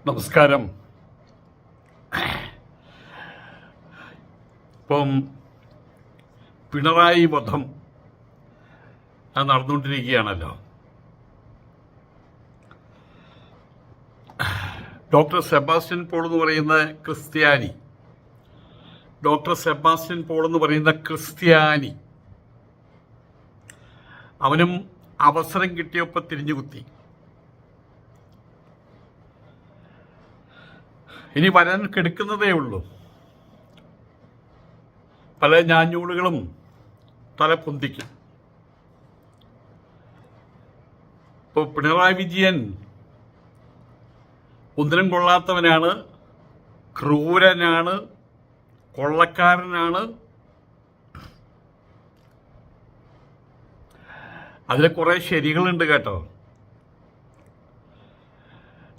നമസ്കാരം. ഇപ്പം പിണറായി വധം അത് നടന്നുകൊണ്ടിരിക്കുകയാണല്ലോ. ഡോക്ടർ സെബാസ്റ്റ്യൻ പോൾ എന്ന് പറയുന്ന ക്രിസ്ത്യാനി അവനും അവസരം കിട്ടിയപ്പോൾ തിരിഞ്ഞുകുത്തി. ഇനി വരാൻ കെടുക്കുന്നതേ ഉള്ളൂ. പല ഞാഞ്ഞൂളുകളും തല പൊന്തിക്കും. ഇപ്പോൾ പിണറായി വിജയൻ ഒന്നിനും കൊള്ളാത്തവനാണ്, ക്രൂരനാണ്, കൊള്ളക്കാരനാണ്. അതിൽ കുറേ ശരികളുണ്ട് കേട്ടോ.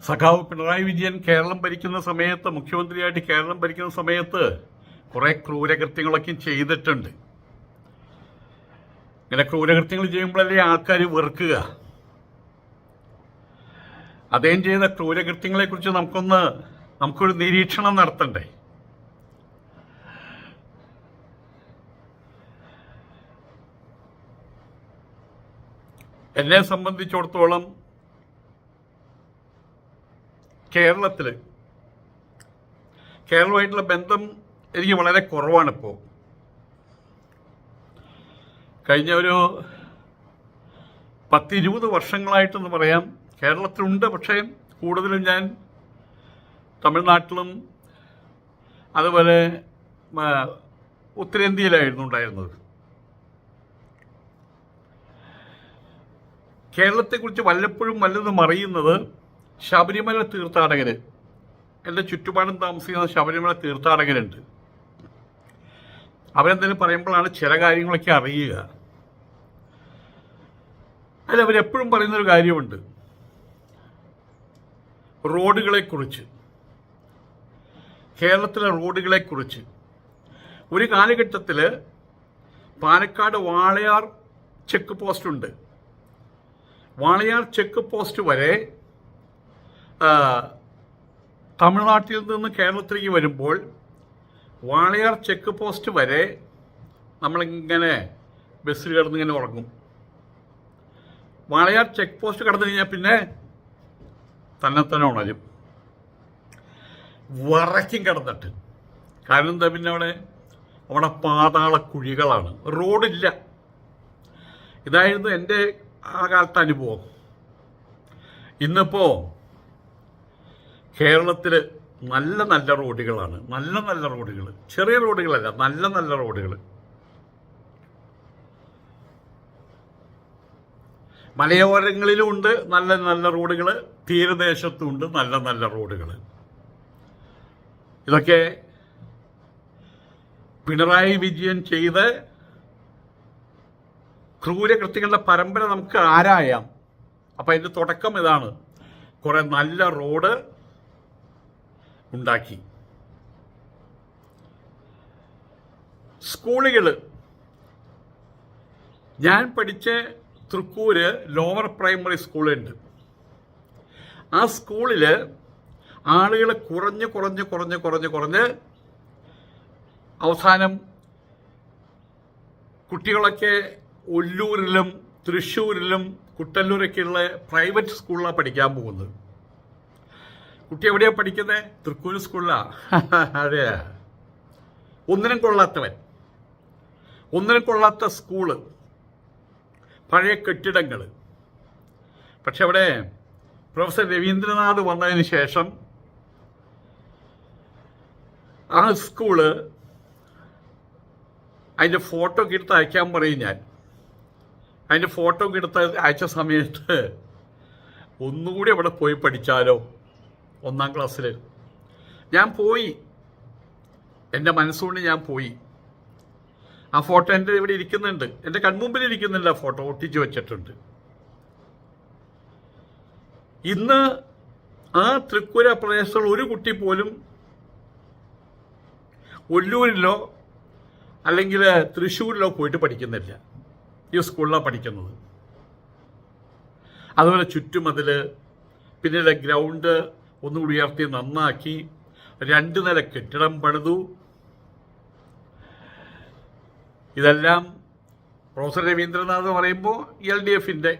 സഖാവ് പിണറായി വിജയൻ കേരളം ഭരിക്കുന്ന സമയത്ത്, മുഖ്യമന്ത്രിയായിട്ട് കേരളം ഭരിക്കുന്ന സമയത്ത് കുറേ ക്രൂരകൃത്യങ്ങളൊക്കെ ചെയ്തിട്ടുണ്ട്. ഇങ്ങനെ ക്രൂരകൃത്യങ്ങൾ ചെയ്യുമ്പോഴല്ലേ ആൾക്കാർ വെറുക്കുക. അദ്ദേഹം ചെയ്ത ക്രൂരകൃത്യങ്ങളെക്കുറിച്ച് നമുക്കൊരു നിരീക്ഷണം നടത്തണ്ടേ? എന്നെ സംബന്ധിച്ചിടത്തോളം കേരളമായിട്ടുള്ള ബന്ധം എനിക്ക് വളരെ കുറവാണിപ്പോൾ. കഴിഞ്ഞ ഒരു 10-20 വർഷങ്ങളായിട്ടെന്ന് പറയാം കേരളത്തിലുണ്ട്. പക്ഷേ കൂടുതലും ഞാൻ തമിഴ്നാട്ടിലും അതുപോലെ ഉത്തരേന്ത്യയിലായിരുന്നു ഉണ്ടായിരുന്നത്. കേരളത്തെക്കുറിച്ച് വല്ലതും അറിയുന്നത് ശബരിമല തീർത്ഥാടകര്, എൻ്റെ ചുറ്റുപാടും താമസിക്കുന്ന ശബരിമല തീർത്ഥാടകരുണ്ട്. അവരെന്തെങ്കിലും പറയുമ്പോഴാണ് ചില കാര്യങ്ങളൊക്കെ അറിയുക. അവരെപ്പോഴും പറയുന്നൊരു കാര്യമുണ്ട്, റോഡുകളെക്കുറിച്ച്, കേരളത്തിലെ റോഡുകളെക്കുറിച്ച്. ഒരു കാലഘട്ടത്തിൽ പാലക്കാട് വാളയാർ ചെക്ക് പോസ്റ്റ് ഉണ്ട്. വാളയാർ ചെക്ക് പോസ്റ്റ് വരെ തമിഴ്നാട്ടിൽ നിന്ന് കേരളത്തിലേക്ക് വരുമ്പോൾ വാളയാർ ചെക്ക് പോസ്റ്റ് വരെ നമ്മളിങ്ങനെ ബസ്സിൽ കിടന്നിങ്ങനെ ഉറങ്ങും. വാളയാർ ചെക്ക് പോസ്റ്റ് കടന്നു കഴിഞ്ഞാൽ പിന്നെ തന്നെ ഉണരും, വറയ്ക്കും കിടന്നിട്ട്. കാരണം എന്താ, പിന്നെ അവിടെ പാതാള കുഴികളാണ്, റോഡില്ല. ഇതായിരുന്നു എൻ്റെ ആ കാലത്തെ അനുഭവം. ഇന്നിപ്പോൾ കേരളത്തിൽ നല്ല റോഡുകളാണ്, നല്ല റോഡുകൾ, ചെറിയ റോഡുകളല്ല, നല്ല റോഡുകൾ. മലയോരങ്ങളിലും ഉണ്ട് നല്ല റോഡുകൾ, തീരദേശത്തും ഉണ്ട് നല്ല റോഡുകൾ. ഇതൊക്കെ പിണറായി വിജയൻ ചെയ്ത് ക്രൂരകൃത്യങ്ങളുടെ പരമ്പര നമുക്ക് ആരായാം. അപ്പം അതിൻ്റെ തുടക്കം ഇതാണ്, കുറേ നല്ല റോഡ് ഉണ്ടാക്കി. സ്കൂളുകൾ, ഞാൻ പഠിച്ച തൃക്കൂര് ലോവർ പ്രൈമറി സ്കൂളുണ്ട്. ആ സ്കൂളിൽ ആളുകൾ കുറഞ്ഞ് അവസാനം കുട്ടികളൊക്കെ ഒല്ലൂരിലും തൃശ്ശൂരിലും കുട്ടല്ലൂരൊക്കെയുള്ള പ്രൈവറ്റ് സ്കൂളിലാണ് പഠിക്കാൻ പോകുന്നത്. കുട്ടി എവിടെയാണ് പഠിക്കുന്നത്? തൃക്കൂർ സ്കൂളിലാണ്. അതെ, ഒന്നിനും കൊള്ളാത്ത സ്കൂള്, പഴയ കെട്ടിടങ്ങൾ. പക്ഷെ അവിടെ പ്രൊഫസർ രവീന്ദ്രനാഥ് വന്നതിന് ശേഷം ആ സ്കൂള് അതിൻ്റെ ഫോട്ടോ ഒക്കെ എടുത്ത് അയക്കാൻ പറയും. ഞാൻ അതിൻ്റെ ഫോട്ടോ ഒക്കെ എടുത്ത് അയച്ച സമയത്ത് ഒന്നുകൂടി അവിടെ പോയി പഠിച്ചാലോ, 1ാം ക്ലാസ്സിൽ ഞാൻ പോയി, എൻ്റെ മനസ്സുകൊണ്ട് ഞാൻ പോയി. ആ ഫോട്ടോ എൻ്റെ ഇവിടെ ഇരിക്കുന്നുണ്ട്, എൻ്റെ കൺമുമ്പിൽ ഇരിക്കുന്നില്ല, ഫോട്ടോ ഒട്ടിച്ച് വെച്ചിട്ടുണ്ട്. ഇന്ന് ആ തൃക്കൂര പ്രദേശത്തുള്ള ഒരു കുട്ടി പോലും ഒല്ലൂരിലോ അല്ലെങ്കിൽ തൃശ്ശൂരിലോ പോയിട്ട് പഠിക്കുന്നില്ല, ഈ സ്കൂളിലാണ് പഠിക്കുന്നത്. അതുപോലെ ചുറ്റുമതിൽ, പിന്നീട് ഗ്രൗണ്ട്, ഒന്നുകൂടി ഉയർത്തി നന്നാക്കി 2 നില കെട്ടിടം പണിതു. ഇതെല്ലാം പ്രൊഫസർ രവീന്ദ്രനാഥ് പറയുമ്പോൾ LDFിൻ്റെ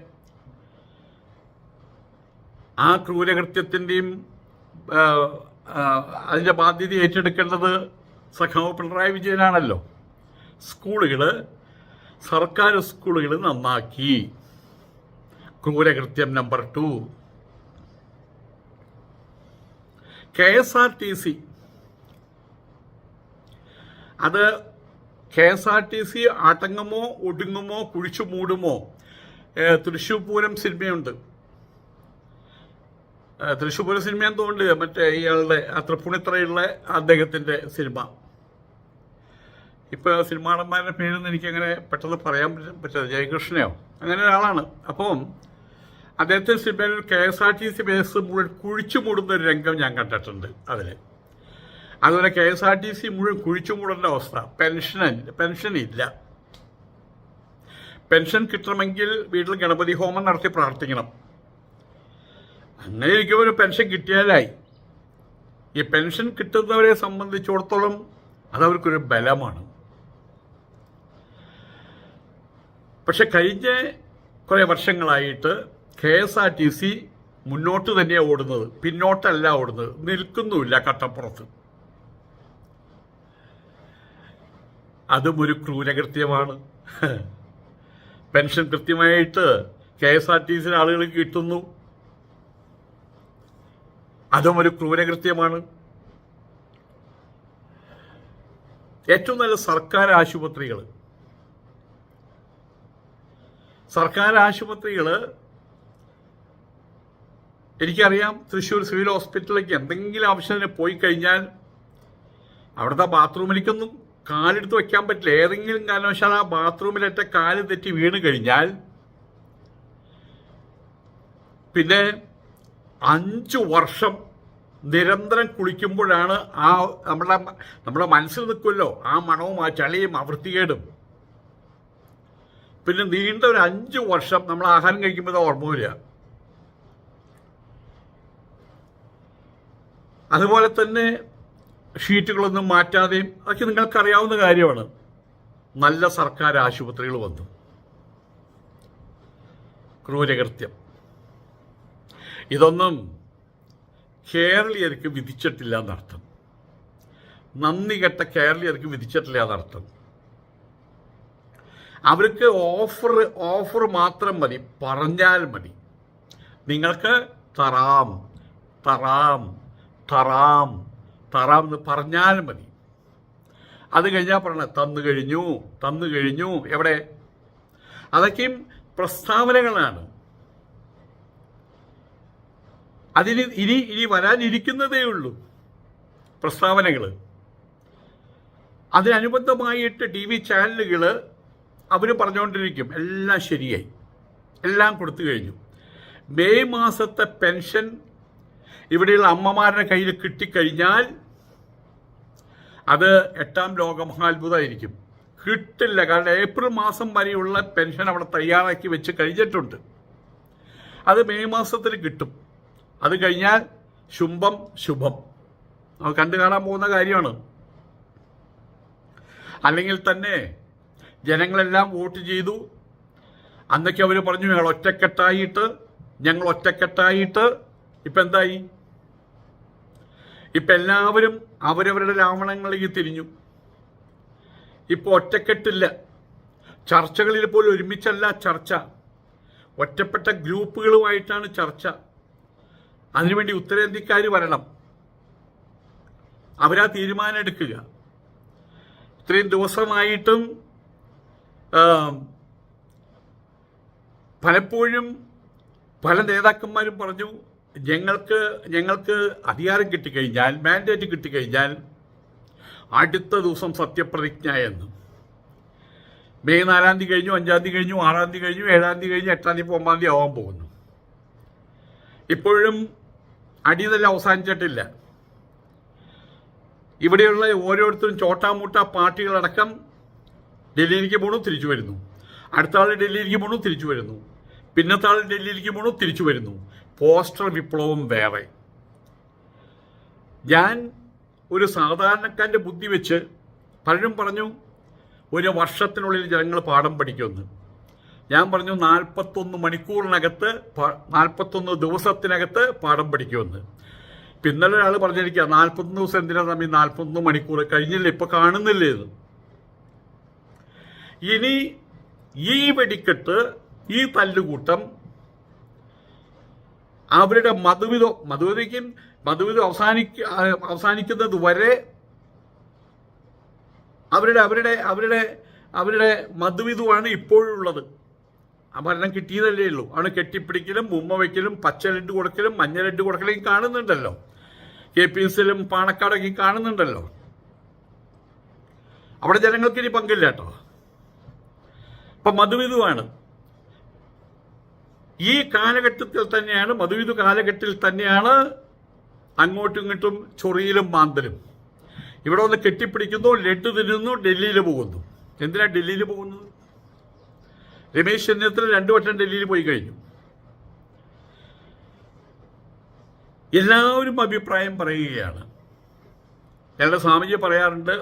ആ ക്രൂരകൃത്യത്തിൻ്റെയും അതിൻ്റെ ബാധ്യത ഏറ്റെടുക്കേണ്ടത് സഖാവ് പിണറായി വിജയനാണല്ലോ. സർക്കാർ സ്കൂളുകൾ നന്നാക്കി. ക്രൂരകൃത്യം നമ്പർ 2. KSRTC. അത് KSRTC അടങ്ങുമോ ഒടുങ്ങുമോ കുഴിച്ചു മൂടുമോ? തൃശ്ശൂർ പൂരം സിനിമയുണ്ട്. തൃശ്ശൂർ പൂരം സിനിമയെന്ന് തോന്നുന്നുണ്ട്, മറ്റേ ഇയാളുടെ തൃപ്പൂണിത്തറയുള്ള അദ്ദേഹത്തിൻ്റെ സിനിമ. ഇപ്പോൾ സിനിമാടന്മാരുടെ പേരൊന്നും എനിക്കങ്ങനെ പെട്ടെന്ന് പറയാൻ പറ്റില്ല. ജയകൃഷ്ണയോ അങ്ങനെ ഒരാളാണ്. അപ്പം അദ്ദേഹത്തിൻ്റെ സിനിമയിൽ KSRTC ബസ് മുഴുവൻ കുഴിച്ചു മൂടുന്ന ഒരു രംഗം ഞാൻ കണ്ടിട്ടുണ്ട്. അതുപോലെ KSRTC മുഴുവൻ കുഴിച്ചു മൂടേണ്ട അവസ്ഥ. പെൻഷൻ ഇല്ല. പെൻഷൻ കിട്ടണമെങ്കിൽ വീട്ടിൽ ഗണപതി ഹോമം നടത്തി പ്രാർത്ഥിക്കണം. അങ്ങനെ ഇരിക്കുമ്പോൾ ഒരു പെൻഷൻ കിട്ടിയാലായി. ഈ പെൻഷൻ കിട്ടുന്നവരെ സംബന്ധിച്ചിടത്തോളം അതവർക്കൊരു ബലമാണ്. പക്ഷെ കഴിഞ്ഞ കുറേ വർഷങ്ങളായിട്ട് KSRTC മുന്നോട്ട് തന്നെയാണ് ഓടുന്നത്, പിന്നോട്ടല്ല ഓടുന്നത്. നിൽക്കുന്നുമില്ല കട്ടപ്പുറത്ത്. അതും ഒരു ക്രൂരകൃത്യമാണ്. പെൻഷൻ കൃത്യമായിട്ട് KSRTC ആളുകൾക്ക് കിട്ടുന്നു, അതും ഒരു ക്രൂരകൃത്യമാണ്. ഏറ്റവും നല്ല സർക്കാർ ആശുപത്രികൾ എനിക്കറിയാം. തൃശ്ശൂർ സിവിൽ ഹോസ്പിറ്റലിലേക്ക് എന്തെങ്കിലും ആവശ്യത്തിന് പോയി കഴിഞ്ഞാൽ അവിടുത്തെ ബാത്റൂമിലേക്കൊന്നും കാലെടുത്ത് വയ്ക്കാൻ പറ്റില്ല. ഏതെങ്കിലും കാരണവശാൽ ആ ബാത്റൂമിലേറ്റ കാല് തെറ്റി വീണ് കഴിഞ്ഞാൽ പിന്നെ 5 വർഷം നിരന്തരം കുളിക്കുമ്പോഴാണ് ആ നമ്മുടെ മനസ്സിൽ നിൽക്കുമല്ലോ ആ മണവും ആ ചളിയും ആ വൃത്തികേടും. പിന്നെ നീണ്ട ഒരു 5 വർഷം നമ്മൾ ആഹാരം കഴിക്കുമ്പോൾ ഓർമ്മ വരിക. അതുപോലെ തന്നെ ഷീറ്റുകളൊന്നും മാറ്റാതെയും അതൊക്കെ നിങ്ങൾക്കറിയാവുന്ന കാര്യമാണ്. നല്ല സർക്കാർ ആശുപത്രികൾ വന്നു. ക്രൂരകൃത്യം ഇതൊന്നും കേരളീയർക്ക് വിധിച്ചിട്ടില്ല എന്നർത്ഥം. നന്ദി കെട്ട കേരളീയർക്ക് വിധിച്ചിട്ടില്ല എന്നർത്ഥം. അവർക്ക് ഓഫർ മാത്രം മതി, പറഞ്ഞാൽ മതി. നിങ്ങൾക്ക് തറാം എന്ന് പറഞ്ഞാൽ മതി. അത് കഴിഞ്ഞാൽ പറഞ്ഞ തന്നു കഴിഞ്ഞു. എവിടെ? അതൊക്കെയും പ്രസ്താവനകളാണ്. അതിന് ഇനി വരാനിരിക്കുന്നതേ ഉള്ളൂ പ്രസ്താവനകൾ. അതിനനുബന്ധമായിട്ട് TV ചാനലുകൾ അവർ പറഞ്ഞുകൊണ്ടിരിക്കും എല്ലാം ശരിയായി, എല്ലാം കൊടുത്തു കഴിഞ്ഞു. മെയ് മാസത്തെ പെൻഷൻ ഇവിടെയുള്ള അമ്മമാരുടെ കയ്യിൽ കിട്ടിക്കഴിഞ്ഞാൽ അത് 8ാം ലോകമഹാത്ഭുതമായിരിക്കും. കിട്ടില്ല, കാരണം ഏപ്രിൽ മാസം വരെയുള്ള പെൻഷൻ അവിടെ തയ്യാറാക്കി വെച്ച് കഴിഞ്ഞിട്ടുണ്ട്. അത് മെയ് മാസത്തിൽ കിട്ടും. അത് കഴിഞ്ഞാൽ ശുംഭം ശുഭം കണ്ടു കാണാൻ പോകുന്ന കാര്യമാണ്. അല്ലെങ്കിൽ തന്നെ ജനങ്ങളെല്ലാം വോട്ട് ചെയ്തു. അന്നൊക്കെ അവർ പറഞ്ഞു ഞങ്ങൾ ഒറ്റക്കെട്ടായിട്ട് ഇപ്പം എന്തായി? ഇപ്പം എല്ലാവരും അവരവരുടെ രാവണങ്ങളിലേക്ക് തിരിഞ്ഞു. ഇപ്പോൾ ഒറ്റക്കെട്ടില്ല. ചർച്ചകളിൽ പോലും ഒരുമിച്ചല്ല ചർച്ച, ഒറ്റപ്പെട്ട ഗ്രൂപ്പുകളുമായിട്ടാണ് ചർച്ച. അതിനുവേണ്ടി ഉത്തരേന്ത്യക്കാർ വരണം, അവരാ തീരുമാനം എടുക്കുക. ഇത്രയും ദിവസമായിട്ടും പലപ്പോഴും പല നേതാക്കന്മാരും പറഞ്ഞു ഞങ്ങൾക്ക് അധികാരം കിട്ടിക്കഴിഞ്ഞാൽ, മാൻഡേറ്റ് കിട്ടിക്കഴിഞ്ഞാൽ അടുത്ത ദിവസം സത്യപ്രതിജ്ഞ എന്ന്. മെയ് 4-ാം തീയതി കഴിഞ്ഞു, 5-ാം തീയതി കഴിഞ്ഞു, 6-ാം തീയതി കഴിഞ്ഞു, 7-ാം തീയതി കഴിഞ്ഞു, 8-ാം തീയതി 9-ാം തീയതി ആവാൻ പോകുന്നു. ഇപ്പോഴും അടിയതെല്ലാം അവസാനിച്ചിട്ടില്ല. ഇവിടെയുള്ള ഓരോരുത്തരും ചോട്ടാമൂട്ട പാർട്ടികളടക്കം ഡൽഹിയിലേക്ക് പോകണു, തിരിച്ചു വരുന്നു. അടുത്ത ആൾ ഡൽഹിയിലേക്ക് പോകണു, തിരിച്ചു വരുന്നു. പിന്നത്തെ ആൾ ഡൽഹിയിലേക്ക് പോകണു, തിരിച്ചു വരുന്നു. പോസ്റ്റർ വിപ്ലവം വേറെ. ഞാൻ ഒരു സാധാരണക്കാരൻ്റെ ബുദ്ധി വെച്ച് പലരും പറഞ്ഞു 1 വർഷത്തിനുള്ളിൽ ജനങ്ങൾ പാഠം പഠിക്കുമെന്ന്. ഞാൻ പറഞ്ഞു 41 മണിക്കൂറിനകത്ത് 41 ദിവസത്തിനകത്ത് പാഠം പഠിക്കുമെന്ന്. ഇന്നലെ ഒരാൾ പറഞ്ഞിരിക്കുക 41 ദിവസം എന്തിനാ തമ്മിൽ 41 മണിക്കൂർ കഴിഞ്ഞില്ല, ഇപ്പൊ കാണുന്നില്ലേ ഇത്. ഇനി ഈ വെടിക്കെട്ട്, ഈ തല്ലുകൂട്ടം അവരുടെ മധുവിധം അവസാനിക്കുന്നത് വരെ അവരുടെ മധുവിധുവാണ് ഇപ്പോഴുള്ളത്. ആ ഭരണം കിട്ടിയതല്ലേ ഉള്ളൂ. അവിടെ കെട്ടിപ്പിടിക്കലും ഉമ്മ വയ്ക്കലും പച്ച ലഡ് കൊടുക്കലും മഞ്ഞ ലഡ് കൊടുക്കലും കാണുന്നുണ്ടല്ലോ. KPSലും പാണക്കാടൊക്കെ കാണുന്നുണ്ടല്ലോ. അവിടെ ജനങ്ങൾക്ക് ഇനി പങ്കില്ല കേട്ടോ. അപ്പൊ മധുവിധുവാണ് ഈ കാലഘട്ടത്തിൽ തന്നെയാണ്, മധുവിധു കാലഘട്ടത്തിൽ തന്നെയാണ് അങ്ങോട്ടും ഇങ്ങോട്ടും ചൊറിയിലും മാന്തലും. ഇവിടെ ഒന്ന് കെട്ടിപ്പിടിക്കുന്നു, ലഡ് തിന്നുന്നു, ഡൽഹിയിൽ പോകുന്നു. എന്തിനാ ഡൽഹിയിൽ പോകുന്നത്? രമേശ് ചെന്നിത്തല 2 വട്ടം ഡൽഹിയിൽ പോയി കഴിഞ്ഞു. എല്ലാവരും അഭിപ്രായം പറയുകയാണ്. ഞങ്ങളുടെ സ്വാമിജി പറയാറുണ്ട്,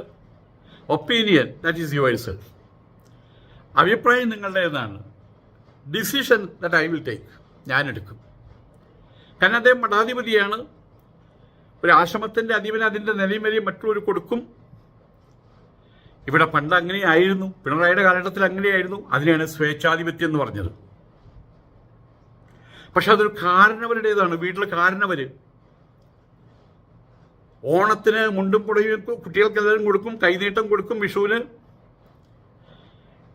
ഒപ്പീനിയൻ ദാറ്റ് ഈസ് യുവേഴ്സ്. അഭിപ്രായം നിങ്ങളുടേതാണ്, decision that I will take, ഞാൻ എടുക്കും. കാരണം അദ്ദേഹം മഠാധിപതിയാണ്, ഒരു ആശ്രമത്തിൻ്റെ അധിപന് അതിൻ്റെ നിലയും വരെയും മറ്റുള്ളവർ കൊടുക്കും. ഇവിടെ പണ്ട് അങ്ങനെയായിരുന്നു, പിണറായിയുടെ കാലഘട്ടത്തിൽ അങ്ങനെയായിരുന്നു. അതിനെയാണ് സ്വേച്ഛാധിപത്യം എന്ന് പറഞ്ഞത്. പക്ഷെ അതൊരു കാരണവരുടേതാണ്, വീട്ടിലെ കാരണവര്. ഓണത്തിന് മുണ്ടും പുടയും കുട്ടികൾക്കെല്ലാവരും കൊടുക്കും, കൈനീട്ടം കൊടുക്കും, വിഷുവിന്.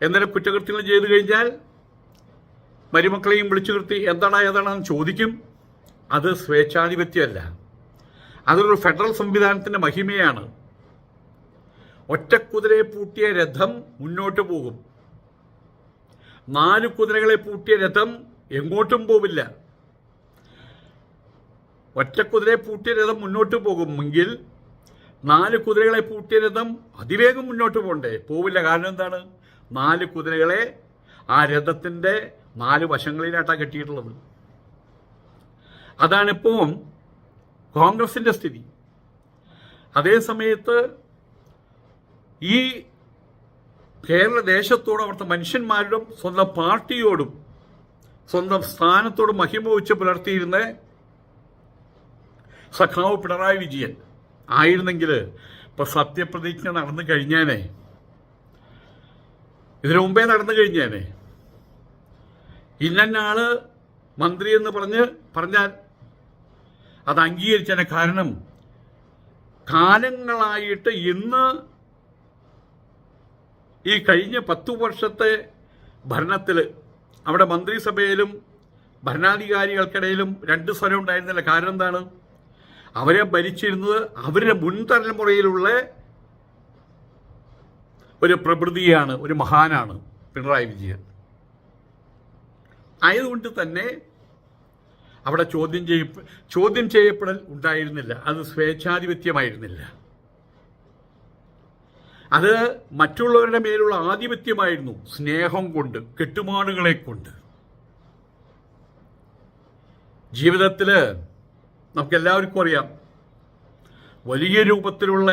എന്തെങ്കിലും കുറ്റകൃത്യങ്ങൾ ചെയ്തു കഴിഞ്ഞാൽ മരുമക്കളെയും വിളിച്ചു നിർത്തി ഏതാണെന്ന് ചോദിക്കും. അത് സ്വേച്ഛാധിപത്യമല്ല, അതൊരു ഫെഡറൽ സംവിധാനത്തിൻ്റെ മഹിമയാണ്. ഒറ്റക്കുതിരയെ പൂട്ടിയ രഥം മുന്നോട്ട് പോകും, 4 കുതിരകളെ പൂട്ടിയ രഥം എങ്ങോട്ടും പോവില്ല. ഒറ്റക്കുതിരയെ പൂട്ടിയ രഥം മുന്നോട്ട് പോകുമെങ്കിൽ 4 കുതിരകളെ പൂട്ടിയ രഥം അതിവേഗം മുന്നോട്ട് പോവില്ല. കാരണം എന്താണ്? 4 കുതിരകളെ ആ രഥത്തിൻ്റെ 4 വശങ്ങളിലായിട്ടാണ് കെട്ടിയിട്ടുള്ളത്. അതാണിപ്പോൾ കോൺഗ്രസിൻ്റെ സ്ഥിതി. അതേ സമയത്ത് ഈ കേരള ദേശത്തോടും അവിടുത്തെ മനുഷ്യന്മാരോടും സ്വന്തം പാർട്ടിയോടും സ്വന്തം സ്ഥാനത്തോടും മഹിമ വെച്ച് പുലർത്തിയിരുന്ന സഖാവ് പിണറായി വിജയൻ ആയിരുന്നെങ്കിൽ ഇപ്പൊ സത്യപ്രതിജ്ഞ നടന്നു കഴിഞ്ഞേനെ, ഇതിനു മുമ്പേ നടന്നു കഴിഞ്ഞേനെ. ഇന്നാള് മന്ത്രി എന്ന് പറഞ്ഞാൽ അത് അംഗീകരിച്ചതിന് കാരണം കാലങ്ങളായിട്ട് ഇന്ന് ഈ കഴിഞ്ഞ 10 വർഷത്തെ ഭരണത്തിൽ അവിടെ മന്ത്രിസഭയിലും ഭരണാധികാരികൾക്കിടയിലും 2 സ്വരം ഉണ്ടായിരുന്നില്ല. കാരണം എന്താണ്? അവരെ ഭരിച്ചിരുന്നത് അവരുടെ മുൻതലമുറയിലുള്ള ഒരു പ്രകൃതിയാണ്, ഒരു മഹാനാണ് പിണറായി വിജയൻ. ആയതുകൊണ്ട് തന്നെ അവിടെ ചോദ്യം ചെയ്യപ്പെടൽ ഉണ്ടായിരുന്നില്ല. അത് സ്വേച്ഛാധിപത്യമായിരുന്നില്ല, അത് മറ്റുള്ളവരുടെ മേലുള്ള ആധിപത്യമായിരുന്നു. സ്നേഹം കൊണ്ട്, കെട്ടുമാടുകളെ കൊണ്ട്. ജീവിതത്തിൽ നമുക്കെല്ലാവർക്കും അറിയാം, വലിയ രൂപത്തിലുള്ള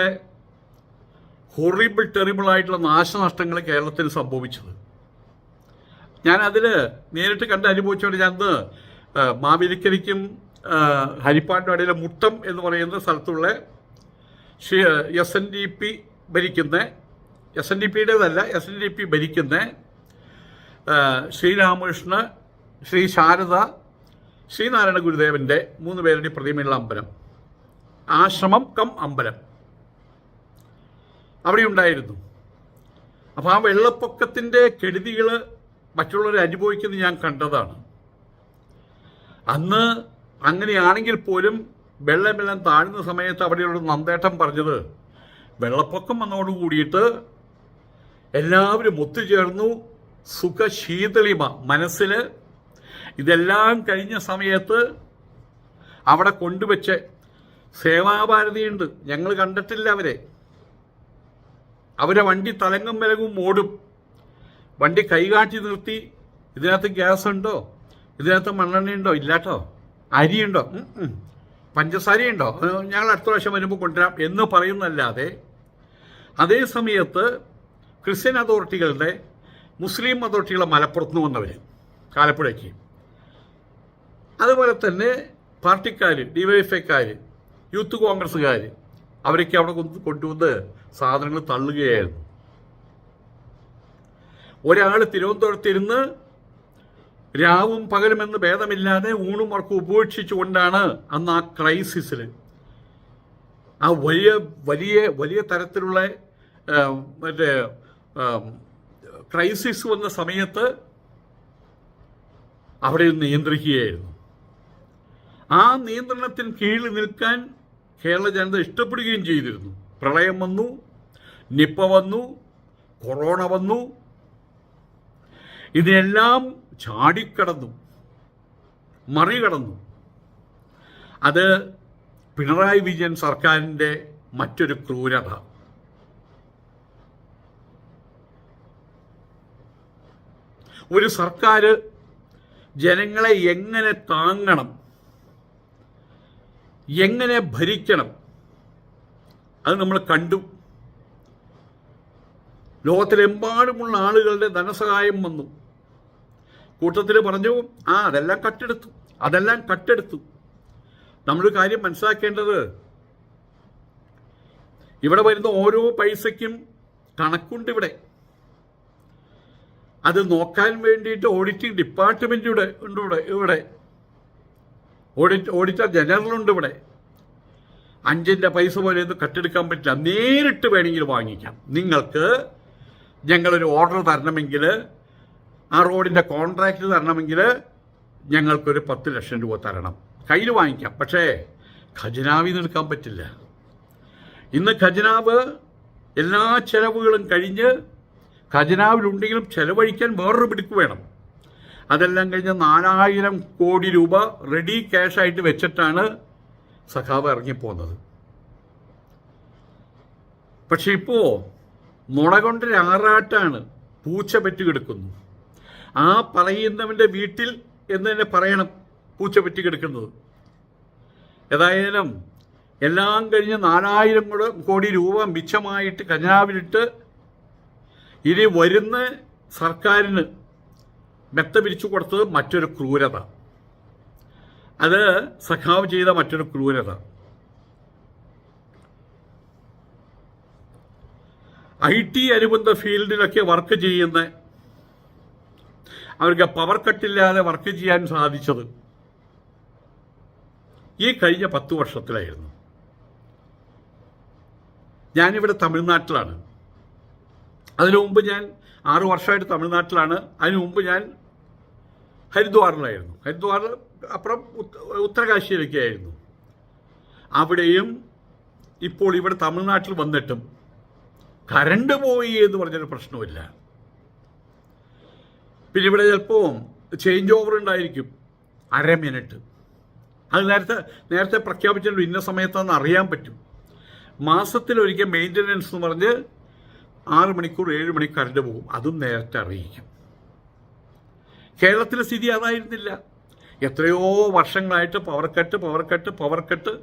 ടെറിബിളായിട്ടുള്ള നാശനഷ്ടങ്ങൾ കേരളത്തിൽ സംഭവിച്ചത്. ഞാനതിൽ നേരിട്ട് കണ്ട് അനുഭവിച്ചുകൊണ്ട് ഞാൻ മാവേലിക്കരയ്ക്കും ഹരിപ്പാടിനും ഇടയിലെ മുട്ടം എന്ന് പറയുന്ന സ്ഥലത്തുള്ള SNDP ഭരിക്കുന്ന, SNDPയുടേതല്ല, SNDP ഭരിക്കുന്ന ശ്രീരാമകൃഷ്ണ, ശ്രീ ശാരദ, ശ്രീനാരായണ ഗുരുദേവൻ്റെ 3 പേരുടെ പ്രതിമയുള്ള അമ്പലം, ആശ്രമം കം അമ്പലം അവിടെ ഉണ്ടായിരുന്നു. അപ്പോൾ ആ വെള്ളപ്പൊക്കത്തിൻ്റെ കെടുതികൾ മറ്റുള്ളവർ അനുഭവിക്കുന്നത് ഞാൻ കണ്ടതാണ്. അന്ന് അങ്ങനെയാണെങ്കിൽ പോലും വെള്ളമെല്ലാം താഴ്ന്ന സമയത്ത് അവിടെയുള്ള നന്ദേട്ടൻ പറഞ്ഞത്, വെള്ളപ്പൊക്കം വന്നതോടുകൂടിയിട്ട് എല്ലാവരും ഒത്തുചേർന്നു, സുഖശീതളിമ മനസ്സിൽ. ഇതെല്ലാം കഴിഞ്ഞ സമയത്ത് അവിടെ കൊണ്ടുവച്ച് സേവാഭാരതിയുണ്ട്, ഞങ്ങൾ കണ്ടിട്ടില്ല അവരെ വണ്ടി തലങ്ങും വിലങ്ങും ഓടും. വണ്ടി കൈകാട്ടി നിർത്തി, ഇതിനകത്ത് ഗ്യാസ് ഉണ്ടോ, ഇതിനകത്ത് മണ്ണെണ്ണയുണ്ടോ, ഇല്ലാട്ടോ, അരിയുണ്ടോ, പഞ്ചസാരയുണ്ടോ, ഞങ്ങൾ അടുത്ത പ്രാവശ്യം വരുമ്പോൾ കൊണ്ടുവരാം എന്ന് പറയുന്നല്ലാതെ അതേ സമയത്ത് ക്രിസ്ത്യൻ അതോറിറ്റികളുടെ, മുസ്ലിം അതോറിറ്റികളെ മലപ്പുറത്ത് നിന്ന് വന്നവർ ആലപ്പുഴയ്ക്ക്, അതുപോലെ തന്നെ പാർട്ടിക്കാർ, ഡിവൈഎഫ്ഐക്കാർ, യൂത്ത് കോൺഗ്രസ്സുകാർ, അവരൊക്കെ അവിടെ കൊണ്ടുവന്ന് സാധനങ്ങൾ തള്ളുകയായിരുന്നു. ഒരാൾ തിരുവനന്തപുരത്തിരുന്ന് രാവും പകലുമെന്ന് ഭേദമില്ലാതെ ഊണും ഉറക്കം ഉപേക്ഷിച്ചുകൊണ്ടാണ് അന്ന് ആ ക്രൈസിസിൽ, ആ വലിയ വലിയ വലിയ തരത്തിലുള്ള മറ്റേ ക്രൈസിസ് വന്ന സമയത്ത് അവിടെ നിയന്ത്രിക്കുകയായിരുന്നു. ആ നിയന്ത്രണത്തിന് കീഴിൽ നിൽക്കാൻ കേരള ജനത ഇഷ്ടപ്പെടുകയും ചെയ്തിരുന്നു. പ്രളയം വന്നു, നിപ്പ വന്നു, കൊറോണ വന്നു, ഇതിനെല്ലാം ചാടിക്കടന്നു, മറികടന്നു. അത് പിണറായി വിജയൻ സർക്കാരിൻ്റെ മറ്റൊരു ക്രൂരത. ഒരു സർക്കാർ ജനങ്ങളെ എങ്ങനെ താങ്ങണം, എങ്ങനെ ഭരിക്കണം, അത് നമ്മൾ കണ്ടു. ലോകത്തിലെമ്പാടുമുള്ള ആളുകളുടെ ധനസഹായം വന്നു. കൂട്ടത്തിൽ പറഞ്ഞു, അതെല്ലാം കട്ടെടുത്തു. നമ്മളൊരു കാര്യം മനസ്സിലാക്കേണ്ടത്, ഇവിടെ വരുന്ന ഓരോ പൈസയ്ക്കും കണക്കുണ്ട്. അത് നോക്കാൻ വേണ്ടിയിട്ട് ഓഡിറ്റിംഗ് ഡിപ്പാർട്ട്മെന്റ് ഇവിടെ ഓഡിറ്റർ ജനറലുണ്ട്. ഇവിടെ 5 പൈസ പോലെ ഒന്നും കട്ടെടുക്കാൻ പറ്റില്ല. നേരിട്ട് വേണമെങ്കിൽ വാങ്ങിക്കാം. നിങ്ങൾക്ക് ഞങ്ങളൊരു ഓർഡർ തരണമെങ്കിൽ, ആ റോഡിൻ്റെ കോൺട്രാക്റ്റ് തരണമെങ്കിൽ ഞങ്ങൾക്കൊരു 10 ലക്ഷം രൂപ തരണം. കയ്യിൽ വാങ്ങിക്കാം, പക്ഷേ ഖജനാവിൽ നിന്ന് എടുക്കാൻ പറ്റില്ല. ഇന്ന് ഖജനാവ് എല്ലാ ചെലവുകളും കഴിഞ്ഞ്, ഖജനാവിലുണ്ടെങ്കിലും ചെലവഴിക്കാൻ വേറൊരു പിടിക്ക് വേണം. അതെല്ലാം കഴിഞ്ഞ് 4000 കോടി രൂപ റെഡി ക്യാഷായിട്ട് വെച്ചിട്ടാണ് സഖാവ് ഇറങ്ങിപ്പോകുന്നത്. പക്ഷെ ഇപ്പോൾ നുണ കൊണ്ടൊരു ആറാട്ടാണ്. പൂച്ച പെറ്റ് കിടക്കുന്നു. ആ പറയുന്നവൻ്റെ വീട്ടിൽ എന്ന് തന്നെ പറയണം പൂച്ച പെറ്റ് കിടക്കുന്നത്. ഏതായാലും എല്ലാം കഴിഞ്ഞ് 4000 കോടി രൂപ മിച്ചമായിട്ട് ഖജനാവിലിട്ട് ഇനി വരുന്ന സർക്കാരിന് മെത്ത പിരിച്ചു കൊടുത്തത് മറ്റൊരു ക്രൂരത. അത് സഖാവ് ചെയ്ത മറ്റൊരു ക്രൂരത. IT അനുബന്ധ ഫീൽഡിലൊക്കെ വർക്ക് ചെയ്യുന്ന, അവർക്ക് പവർ കട്ടില്ലാതെ വർക്ക് ചെയ്യാൻ സാധിച്ചത് ഈ കഴിഞ്ഞ 10 വർഷത്തിലായിരുന്നു. ഞാനിവിടെ തമിഴ്നാട്ടിലാണ്. അതിനു മുമ്പ് ഞാൻ 6 വർഷമായിട്ട് തമിഴ്നാട്ടിലാണ്. അതിനു മുമ്പ് ഞാൻ ഹരിദ്വാറിലായിരുന്നു. ഹരിദ്വാർ അപ്പുറം ഉത്തരകാശിയിലൊക്കെ ആയിരുന്നു. അവിടെയും ഇപ്പോൾ ഇവിടെ തമിഴ്നാട്ടിൽ വന്നിട്ടും കറണ്ട് പോയി എന്ന് പറഞ്ഞൊരു പ്രശ്നമില്ല. പിന്നെ ഇവിടെ ചിലപ്പോൾ ചേഞ്ച് ഓവർ ഉണ്ടായിരിക്കും, 1/2 മിനിറ്റ്. അത് നേരത്തെ പ്രഖ്യാപിച്ചിട്ടുണ്ട്, ഇന്ന സമയത്താണെന്ന് അറിയാൻ പറ്റും. മാസത്തിലൊരിക്കൽ മെയിൻ്റനൻസ് എന്ന് പറഞ്ഞ് 6 മണിക്കൂർ 7 മണിക്കൂർ കറണ്ട് പോകും. അതും നേരത്തെ അറിയിക്കും. കേരളത്തിലെ സ്ഥിതി അതായിരുന്നില്ല. എത്രയോ വർഷങ്ങളായിട്ട് പവർ കട്ട്.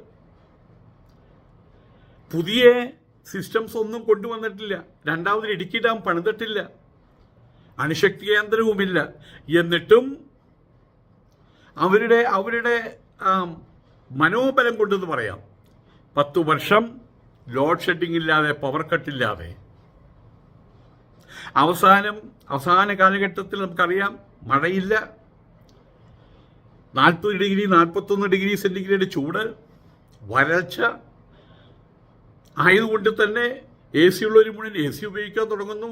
പുതിയ സിസ്റ്റംസ് ഒന്നും കൊണ്ടുവന്നിട്ടില്ല. രണ്ടാമത് ഇടുക്കി ഡാം പണിതിട്ടില്ല. അണുശക്തി കേന്ദ്രവുമില്ല. എന്നിട്ടും അവരുടെ മനോബലം കൊണ്ടെന്ന് പറയാം, 10 വർഷം ലോഡ് ഷെഡിംഗ് ഇല്ലാതെ, പവർ കട്ടില്ലാതെ. അവസാന കാലഘട്ടത്തിൽ നമുക്കറിയാം, മഴയില്ല, 40 ഡിഗ്രി 41 ഡിഗ്രി സെൻറ്റിഗ്രേഡ് ചൂട്, വരൾച്ച ആയതുകൊണ്ട് തന്നെ AC ഉള്ളൊരു മുഴുവൻ AC ഉപയോഗിക്കാൻ തുടങ്ങുന്നു.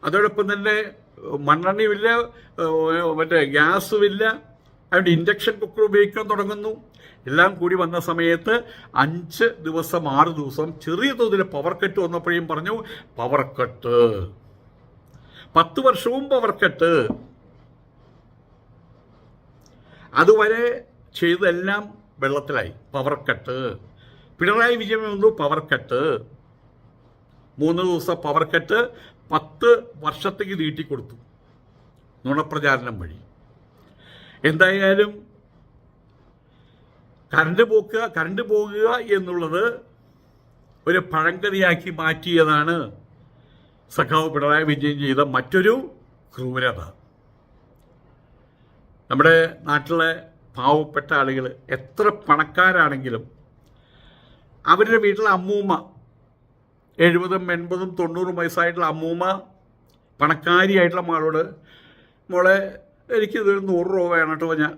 അതോടൊപ്പം തന്നെ മണ്ണെണ്ണയുമില്ല, മറ്റേ ഗ്യാസുമില്ല, അതുകൊണ്ട് ഇൻഡക്ഷൻ കുക്കർ ഉപയോഗിക്കാൻ തുടങ്ങുന്നു. എല്ലാം കൂടി വന്ന സമയത്ത് 5 ദിവസം 6 ദിവസം ചെറിയ തോതിൽ പവർ കട്ട് വന്നപ്പോഴേയും പറഞ്ഞു പവർ കട്ട്. 10 വർഷവും പവർ കട്ട്. അതുവരെ ചെയ്തെല്ലാം വെള്ളത്തിലായി. Power cut. പിണറായി വിജയൻ വന്നു, പവർ കട്ട്. 3 ദിവസം പവർ കട്ട് 10 വർഷത്തേക്ക് നീട്ടിക്കൊടുത്തു നുണപ്രചാരണം വഴി. എന്തായാലും കറണ്ട് പോകുക എന്നുള്ളത് ഒരു പഴങ്കഥയാക്കി മാറ്റിയതാണ് സഖാവ് പിണറായി വിജയൻ ചെയ്ത മറ്റൊരു ക്രൂരത. നമ്മുടെ നാട്ടിലെ പാവപ്പെട്ട ആളുകൾ എത്ര പണക്കാരാണെങ്കിലും അവരുടെ വീട്ടിലെ അമ്മൂമ്മ 70, 80, 90 വയസ്സായിട്ടുള്ള അമ്മൂമ്മ പണക്കാരിയായിട്ടുള്ള മകളോട്, മോളെ എനിക്കിതൊരു 100 രൂപ വേണം കേട്ടോ, ഞാൻ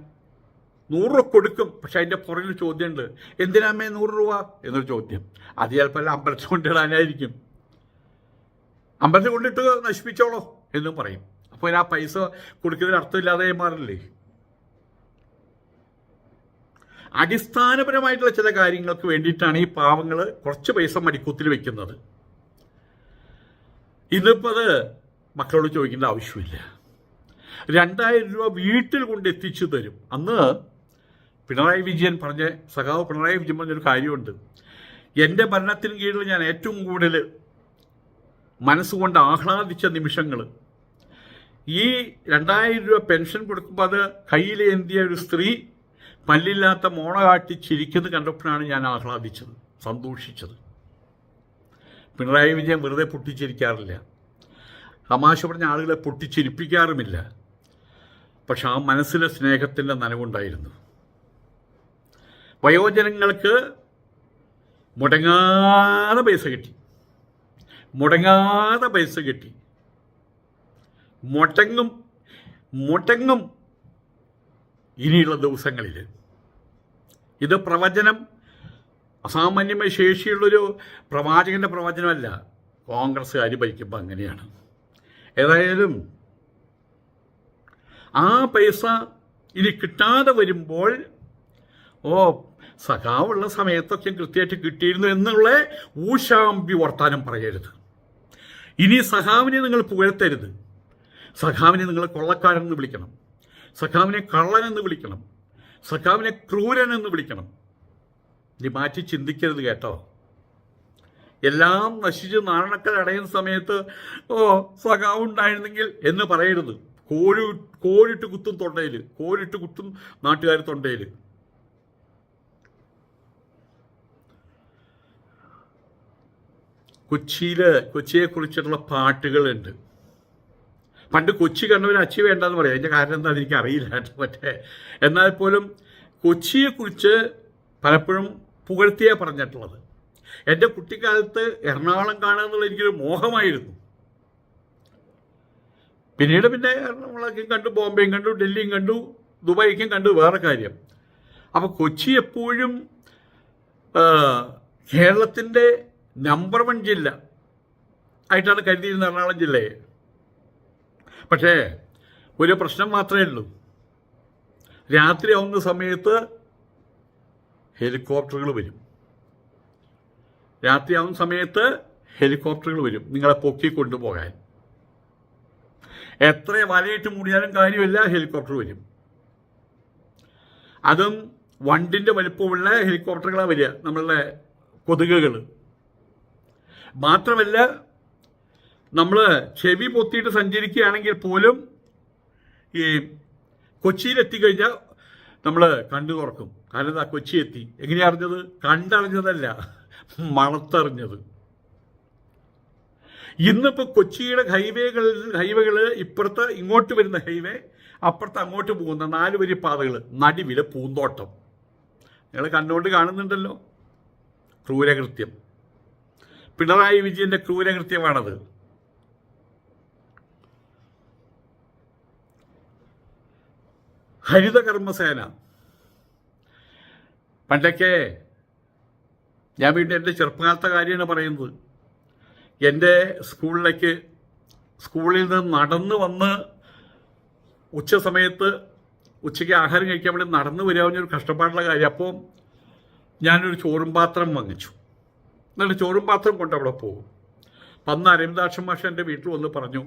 100 രൂപ കൊടുക്കും. പക്ഷെ അതിൻ്റെ പുറകിൽ ചോദ്യമുണ്ട്, എന്തിനാമ്മേ 100 രൂപ എന്നൊരു ചോദ്യം. അത് ചിലപ്പോൾ അമ്പലത്തിൽ കൊണ്ടിടാനായിരിക്കും. അമ്പലത്തിൽ കൊണ്ടിട്ട് നശിപ്പിച്ചോളോ എന്നും പറയും. അപ്പോൾ ആ പൈസ കൊടുക്കുന്നതിന് അർത്ഥമില്ലാതെ മാറില്ലേ? അടിസ്ഥാനപരമായിട്ടുള്ള ചില കാര്യങ്ങൾക്ക് വേണ്ടിയിട്ടാണ് ഈ പാവങ്ങൾ കുറച്ച് പൈസ മടിക്കൂത്തിൽ വെക്കുന്നത്. ഇന്നിപ്പോൾ അത് മക്കളോട് ചോദിക്കേണ്ട ആവശ്യമില്ല. 2000 രൂപ വീട്ടിൽ കൊണ്ട് എത്തിച്ചു തരും. അന്ന് സഖാവ് പിണറായി വിജയൻ പറഞ്ഞൊരു കാര്യമുണ്ട്, എൻ്റെ ഭരണത്തിന് കീഴിൽ ഞാൻ ഏറ്റവും കൂടുതൽ മനസ്സുകൊണ്ട് ആഹ്ലാദിച്ച നിമിഷങ്ങൾ ഈ 2000 രൂപ പെൻഷൻ കൊടുക്കുമ്പോൾ അത് കയ്യിലേന്തിയ ഒരു സ്ത്രീ പല്ലില്ലാത്ത മോണ കാട്ടി ചിരിക്കുന്നത് കണ്ടപ്പോഴാണ് ഞാൻ ആഹ്ലാദിച്ചത്, സന്തോഷിച്ചത്. പിണറായി വിജയൻ വെറുതെ പൊട്ടിച്ചിരിക്കാറില്ല, തമാശ പറഞ്ഞ ആളുകളെ പൊട്ടിച്ചിരിപ്പിക്കാറുമില്ല. പക്ഷെ ആ മനസ്സിലെ സ്നേഹത്തിൻ്റെ നനവുണ്ടായിരുന്നു. വയോജനങ്ങൾക്ക് മുടങ്ങാതെ പൈസ കിട്ടി, മുടങ്ങും ഇനിയുള്ള ദിവസങ്ങളിൽ. ഇത് പ്രവചനം അസാമാന്യമായ ശേഷിയുള്ളൊരു പ്രവാചകൻ്റെ പ്രവചനമല്ല. കോൺഗ്രസ്സുകാർ ഭരിക്കുമ്പോൾ അങ്ങനെയാണ്. ഏതായാലും ആ പൈസ ഇനി കിട്ടാതെ വരുമ്പോൾ സഖാവുള്ള സമയത്തൊക്കെ കൃത്യമായിട്ട് കിട്ടിയിരുന്നു എന്നുള്ള ഊശാമ്പി വർത്താനം പറയരുത്. ഇനി സഖാവിനെ നിങ്ങൾ പുകഴ്ത്തരുത്. സഖാവിനെ നിങ്ങൾ കൊള്ളക്കാരെന്ന് വിളിക്കണം, സഖാവിനെ കള്ളനെന്ന് വിളിക്കണം, സഖാവിനെ ക്രൂരനെന്ന് വിളിക്കണം. ഇനി മാറ്റി ചിന്തിക്കരുത് കേട്ടോ. എല്ലാം നശിച്ച് നാരണക്കൽ അടയുന്ന സമയത്ത് സഖാവ് ഉണ്ടായിരുന്നെങ്കിൽ എന്ന് പറയരുത്. കോരിട്ട് കുത്തും നാട്ടുകാർ തൊണ്ടയിൽ. കൊച്ചിയെക്കുറിച്ചിട്ടുള്ള പാട്ടുകളുണ്ട്. പണ്ട് കൊച്ചി കണ്ടവർ അച്ചി വേണ്ടെന്ന് പറയാം. അതിൻ്റെ കാരണം എന്താണെന്ന് എനിക്ക് അറിയില്ല. എന്നാൽ പോലും കൊച്ചിയെക്കുറിച്ച് പലപ്പോഴും പുകഴ്ത്തിയാണ് പറഞ്ഞിട്ടുള്ളത്. എൻ്റെ കുട്ടിക്കാലത്ത് എറണാകുളം കാണുക എന്നുള്ള എനിക്കൊരു മോഹമായിരുന്നു. പിന്നീട് എറണാകുളമൊക്കെയും കണ്ടു, ബോംബെയും കണ്ടു, ഡൽഹിയും കണ്ടു, ദുബായിക്കും കണ്ടു, വേറെ കാര്യം. അപ്പോൾ കൊച്ചി എപ്പോഴും കേരളത്തിൻ്റെ നമ്പർ 1 ജില്ല ആയിട്ടാണ് കരുതിയിരുന്നത് എറണാകുളം ജില്ലയെ. പക്ഷേ ഒരു പ്രശ്നം മാത്രമേ ഉള്ളൂ. രാത്രി ആവുന്ന സമയത്ത് ഹെലികോപ്റ്ററുകൾ വരും നിങ്ങളെ പൊക്കി കൊണ്ടുപോകാൻ. എത്ര വലയിട്ട് മൂടിയാലും കാര്യമില്ല, ഹെലികോപ്റ്റർ വരും. അതും വണ്ടിൻ്റെ വലിപ്പമുള്ള ഹെലികോപ്റ്ററുകളാണ് വരിക, നമ്മളുടെ കൊതുകുകൾ. മാത്രമല്ല, നമ്മൾ ചെവി പൊത്തിയിട്ട് സഞ്ചരിക്കുകയാണെങ്കിൽ പോലും ഈ കൊച്ചിയിലെത്തിക്കഴിഞ്ഞാൽ നമ്മൾ കണ്ടു തുറക്കും. കാരണം എന്താ, കൊച്ചി എത്തി. എങ്ങനെയാണ് അറിഞ്ഞത്? കണ്ടറിഞ്ഞതല്ല, മണത്തറിഞ്ഞത്. ഇന്നിപ്പോൾ കൊച്ചിയുടെ ഹൈവേകൾ ഇപ്പുറത്ത് ഇങ്ങോട്ട് വരുന്ന ഹൈവേ, അപ്പുറത്ത് അങ്ങോട്ട് പോകുന്ന 4 വരി പാതകൾ, നടുവിലെ പൂന്തോട്ടം. നിങ്ങൾ കണ്ടുകൊണ്ട് കാണുന്നുണ്ടല്ലോ. ക്രൂരകൃത്യം, പിണറായി വിജയൻ്റെ ക്രൂരകൃത്യമാണത്. ഹരിതകർമ്മസേന പണ്ടൊക്കെ, ഞാൻ വീണ്ടും എൻ്റെ ചെറുപ്പകാലത്തെ കാര്യമാണ് പറയുന്നത്, എൻ്റെ സ്കൂളിൽ നിന്ന് നടന്ന് വന്ന് ഉച്ചയ്ക്ക് ആഹാരം കഴിക്കാൻ വേണ്ടി നടന്നു വരാവുന്നൊരു കഷ്ടപ്പാടുള്ള കാര്യം. അപ്പോൾ ഞാനൊരു ചോറും പാത്രം വാങ്ങിച്ചു. എന്നിട്ട് ചോറും പാത്രം കൊണ്ട് അവിടെ പോകും. അന്ന് അരവിന്ദാക്ഷൻ മാഷ് എൻ്റെ വീട്ടിൽ വന്ന് പറഞ്ഞു,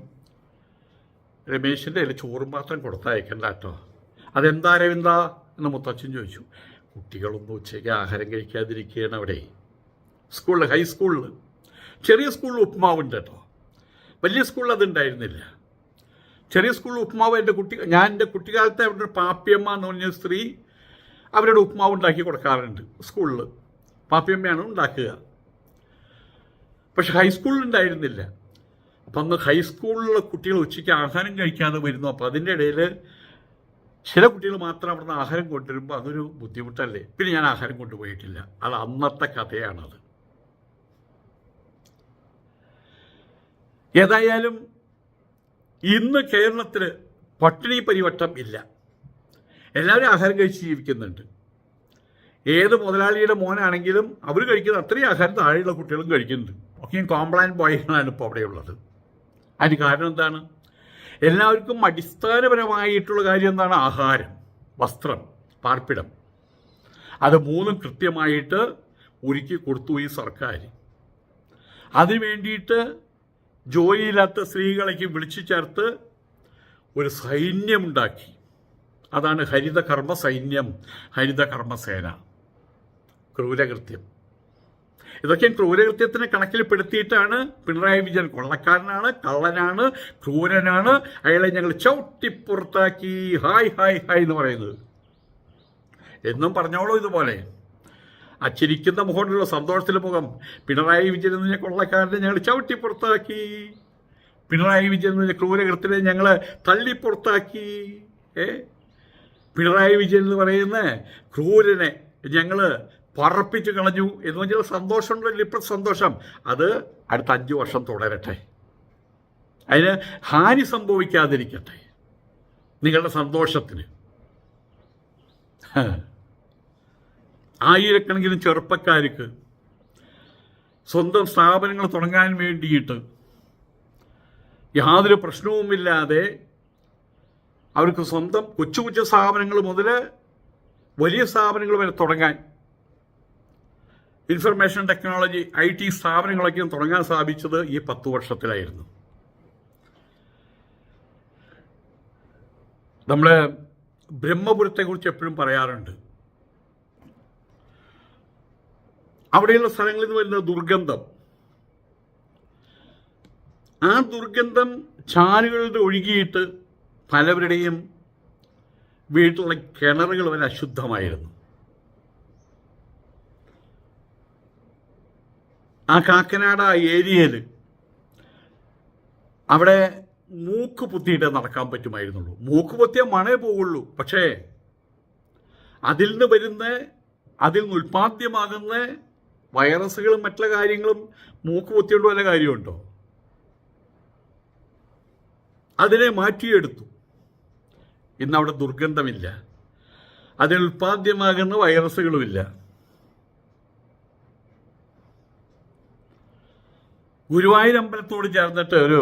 രമേശിൻ്റെ കയ്യിൽ ചോറും പാത്രം കൊടുത്തയക്കണ്ട കേട്ടോ. അതെന്താ അരവിന്ദ എന്ന് മുത്തച്ഛൻ ചോദിച്ചു. കുട്ടികളൊന്നും ഉച്ചയ്ക്ക് ആഹാരം കഴിക്കാതിരിക്കുകയാണ് അവിടെ. ഹൈസ്കൂളിൽ, ചെറിയ സ്കൂളിൽ ഉപ്മാവുണ്ട് കേട്ടോ, വലിയ സ്കൂളിൽ അതുണ്ടായിരുന്നില്ല. ചെറിയ സ്കൂളിൽ ഉപ്മാവ് ഞാൻ എൻ്റെ കുട്ടിക്കാലത്തെ അവിടെ ഒരു പാപ്പിയമ്മ എന്ന് പറഞ്ഞ സ്ത്രീ അവരുടെ ഉപ്മാവ് ഉണ്ടാക്കി കൊടുക്കാറുണ്ട് സ്കൂളിൽ. പാപ്പിയമ്മയാണ് ഉണ്ടാക്കുക. പക്ഷെ ഹൈസ്കൂളിൽ ഉണ്ടായിരുന്നില്ല. അപ്പം അന്ന് ഹൈസ്കൂളിലുള്ള കുട്ടികൾ ഉച്ചയ്ക്ക് ആഹാരം കഴിക്കാതെ വരുന്നു. അപ്പോൾ അതിൻ്റെ ഇടയിൽ ചില കുട്ടികൾ മാത്രം അവിടുന്ന് ആഹാരം കൊണ്ടുവരുമ്പോൾ അതൊരു ബുദ്ധിമുട്ടല്ലേ. പിന്നെ ഞാൻ ആഹാരം കൊണ്ടുപോയിട്ടില്ല. അത് അന്നത്തെ കഥയാണത്. ഏതായാലും ഇന്ന് കേരളത്തിൽ പട്ടിണി പരിവട്ടം ഇല്ല. എല്ലാവരും ആഹാരം കഴിച്ച് ജീവിക്കുന്നുണ്ട്. ഏത് മുതലാളിയുടെ മോനാണെങ്കിലും അവർ കഴിക്കുന്ന അത്രയും ആഹാരം താഴെയുള്ള കുട്ടികളും കഴിക്കുന്നുണ്ട്. ഒക്കെയും കോംപ്ലാൻ ബോയ്കളാണ് ഇപ്പോൾ അവിടെയുള്ളത്. അതിന് കാരണം എന്താണ്? എല്ലാവർക്കും അടിസ്ഥാനപരമായിട്ടുള്ള കാര്യം എന്താണ്? ആഹാരം, വസ്ത്രം, പാർപ്പിടം. അത് മൂന്നും കൃത്യമായിട്ട് ഒരുക്കി കൊടുത്തു ഈ സർക്കാർ. അതിനു വേണ്ടിയിട്ട് ജോലിയില്ലാത്ത സ്ത്രീകളേക്ക് വിളിച്ചു ചേർത്ത് ഒരു സൈന്യമുണ്ടാക്കി. അതാണ് ഹരിതകർമ്മ സൈന്യം, ഹരിതകർമ്മസേന. ക്രൂരകൃത്യം. ഇതൊക്കെ ക്രൂരകൃത്യത്തിന് കണക്കിൽപ്പെടുത്തിയിട്ടാണ് പിണറായി വിജയൻ കൊള്ളക്കാരനാണ്, കള്ളനാണ്, ക്രൂരനാണ്, അയാളെ ഞങ്ങൾ ചവിട്ടിപ്പുറത്താക്കി ഹായ് ഹായ് ഹായ് എന്ന് പറയുന്നത്. എന്നും പറഞ്ഞോളൂ ഇതുപോലെ. അച്ചിരിക്കുന്ന മുഖമുള്ള സന്തോഷത്തിൻ്റെ മുഖം. പിണറായി വിജയൻ എന്ന് പറഞ്ഞ കൊള്ളക്കാരനെ ഞങ്ങൾ ചവിട്ടിപ്പുറത്താക്കി, പിണറായി വിജയൻ എന്ന് പറഞ്ഞ ക്രൂരകൃത്യനെ ഞങ്ങൾ തള്ളിപ്പുറത്താക്കി, പിണറായി വിജയൻ എന്ന് പറയുന്ന ക്രൂരനെ ഞങ്ങൾ പറപ്പിച്ച് കളഞ്ഞു എന്ന് പറഞ്ഞാൽ സന്തോഷമുണ്ടല്ലോ. ഇപ്പം സന്തോഷം അത് അടുത്ത 5 വർഷം തുടരട്ടെ. അതിന് ഹാനി സംഭവിക്കാതിരിക്കട്ടെ നിങ്ങളുടെ സന്തോഷത്തിന്. ആയിരക്കണക്കിന് ചെറുപ്പക്കാർക്ക് സ്വന്തം സ്ഥാപനങ്ങൾ തുടങ്ങാൻ വേണ്ടിയിട്ട് യാതൊരു പ്രശ്നവുമില്ലാതെ അവർക്ക് സ്വന്തം കൊച്ചു കൊച്ചു സ്ഥാപനങ്ങൾ മുതൽ വലിയ സ്ഥാപനങ്ങൾ വരെ തുടങ്ങാൻ, ഇൻഫർമേഷൻ ടെക്നോളജി IT സ്ഥാപനങ്ങളൊക്കെ തുടങ്ങാൻ സാധിച്ചത് ഈ 10 വർഷത്തിലായിരുന്നു. നമ്മൾ ബ്രഹ്മപുരത്തെക്കുറിച്ച് എപ്പോഴും പറയാറുണ്ട്. അവിടെയുള്ള സ്ഥലങ്ങളിൽ നിന്ന് വരുന്ന ദുർഗന്ധം, ആ ദുർഗന്ധം ചാലുകളിൽ ഒഴുകിയിട്ട് പലവരുടെയും വീട്ടിലുള്ള കിണറുകൾ വരെ അശുദ്ധമായിരുന്നു. ആ കാക്കനാട് ആ ഏരിയയിൽ അവിടെ മൂക്ക് പൊത്തിയിട്ടേ നടക്കാൻ പറ്റുമായിരുന്നുള്ളൂ. മൂക്ക് പൊത്തിയാൽ മണേ പോവുള്ളൂ. പക്ഷേ അതിൽ നിന്ന് ഉൽപ്പാദ്യമാകുന്ന വൈറസുകളും മറ്റുള്ള കാര്യങ്ങളും മൂക്ക് പൊത്തിയോണ്ട് വല്ല കാര്യമുണ്ടോ? അതിനെ മാറ്റിയെടുത്തു. ഇന്നവിടെ ദുർഗന്ധമില്ല, അതിൽ ഉൽപ്പാദ്യമാകുന്ന വൈറസുകളുമില്ല. ഗുരുവായൂർ അമ്പലത്തോട് ചേർന്നിട്ട് ഒരു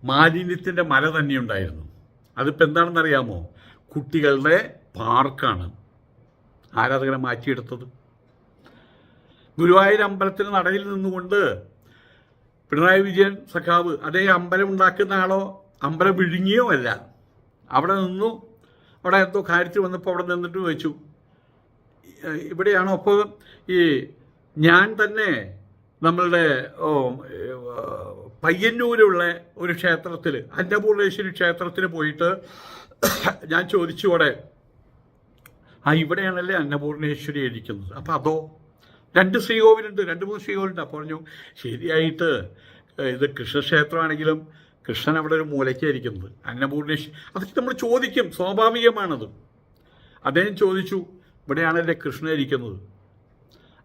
മാലിന്യത്തിൻ്റെ മല തന്നെ ഉണ്ടായിരുന്നു. അതിപ്പോൾ എന്താണെന്നറിയാമോ? കുട്ടികളുടെ പാർക്കാണ്. ആരാധകരെ മാറ്റിയെടുത്തത്. ഗുരുവായൂർ അമ്പലത്തിന് നടയിൽ നിന്നുകൊണ്ട് പിണറായി വിജയൻ സഖാവ് അതേ അമ്പലം ഉണ്ടാക്കുന്ന ആളോ അമ്പലം വിഴുങ്ങിയോ അല്ല, അവിടെ നിന്നു. അവിടെ എന്തോ കാര്യത്തിൽ വന്നപ്പോൾ അവിടെ നിന്നിട്ട് ചോദിച്ചു, ഇവിടെയാണോ? അപ്പോൾ ഈ ഞാൻ തന്നെ നമ്മളുടെ പയ്യന്നൂരുള്ള ഒരു ക്ഷേത്രത്തിൽ, അന്നപൂർണേശ്വരി ക്ഷേത്രത്തിൽ പോയിട്ട് ഞാൻ ചോദിച്ചു അവിടെ, ഇവിടെയാണല്ലേ അന്നപൂർണേശ്വരി ഇരിക്കുന്നത്. അപ്പോൾ അതോ 2 ശ്രീകോവിലുണ്ട്, 2-3 ശ്രീകോവിലുണ്ട്. അപ്പോൾ പറഞ്ഞു, ശരിയായിട്ട് ഇത് കൃഷ്ണക്ഷേത്രമാണെങ്കിലും കൃഷ്ണൻ അവിടെ ഒരു മൂലയ്ക്കായിരിക്കുന്നത്. അന്നപൂർണേശ്വരി അതൊക്കെ നമ്മൾ ചോദിക്കും, സ്വാഭാവികമാണത്. അദ്ദേഹം ചോദിച്ചു, ഇവിടെയാണല്ലേ കൃഷ്ണൻ ഇരിക്കുന്നത്.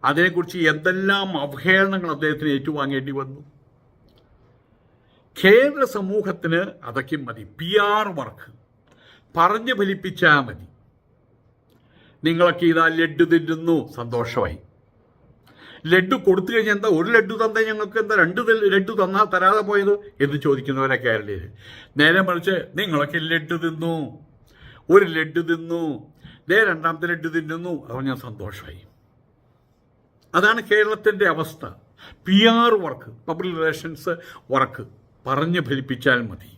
അതിനെക്കുറിച്ച് എന്തെല്ലാം അവഹേളനങ്ങൾ അദ്ദേഹത്തിന് ഏറ്റുവാങ്ങേണ്ടി വന്നു. കേന്ദ്ര സമൂഹത്തിന് അതൊക്കെ മതി. PR വർക്ക് പറഞ്ഞു ഫലിപ്പിച്ചാൽ മതി. നിങ്ങളൊക്കെ ഇതാ ലഡ്ഡു തിന്നുന്നു, സന്തോഷമായി. ലഡ്ഡു കൊടുത്തു കഴിഞ്ഞാൽ എന്താ, ഒരു ലഡ്ഡു തന്നാൽ ഞങ്ങൾക്ക് എന്താ 2 ലഡ്ഡു തരാതെ പോയത് എന്ന് ചോദിക്കുന്നവരെ കേരളീയർ. നേരെ മറിച്ച് നിങ്ങളൊക്കെ ലഡ്ഡു തിന്നു, ഒരു ലഡ്ഡു തിന്നു, 2ാമത്തെ ലഡ്ഡു തിന്നുന്നു, അപ്പോൾ ഞാൻ സന്തോഷമായി. അതാണ് കേരളത്തിൻ്റെ അവസ്ഥ. PR work, public relations work പറഞ്ഞു ഫലിപ്പിച്ചാൽ മതി.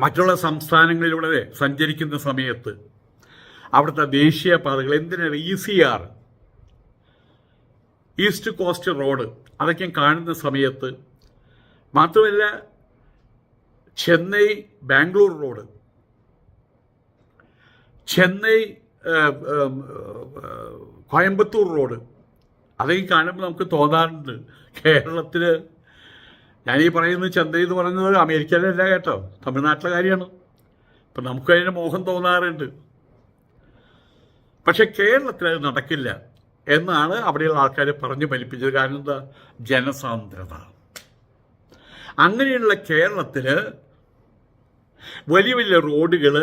മറ്റുള്ള സംസ്ഥാനങ്ങളിലൂടെ സഞ്ചരിക്കുന്ന സമയത്ത് അവിടുത്തെ ദേശീയപാതകൾ എന്തിനാണ് ECR, ഈസ്റ്റ് കോസ്റ്റ് റോഡ്, അതൊക്കെ കാണുന്ന സമയത്ത് മാത്രമല്ല ചെന്നൈ ബാംഗ്ലൂർ റോഡ്, ചെന്നൈ കോയമ്പത്തൂർ റോഡ്, അതൊക്കെ കാണുമ്പോൾ നമുക്ക് തോന്നാറുണ്ട് കേരളത്തിൽ. ഞാനീ പറയുന്നത് ചെന്നൈ എന്ന് പറയുന്നത് അമേരിക്കയിലല്ല കേട്ടോ, തമിഴ്നാട്ടിലെ കാര്യമാണ്. അപ്പം നമുക്കതിന് മോഹം തോന്നാറുണ്ട്. പക്ഷെ കേരളത്തിൽ അത് നടക്കില്ല എന്നാണ് അവിടെയുള്ള ആൾക്കാർ പറഞ്ഞു ഫലിപ്പിച്ചത്. കാരണം എന്താ? ജനസാന്ദ്രത. അങ്ങനെയുള്ള കേരളത്തിൽ വലിയ വലിയ റോഡുകൾ,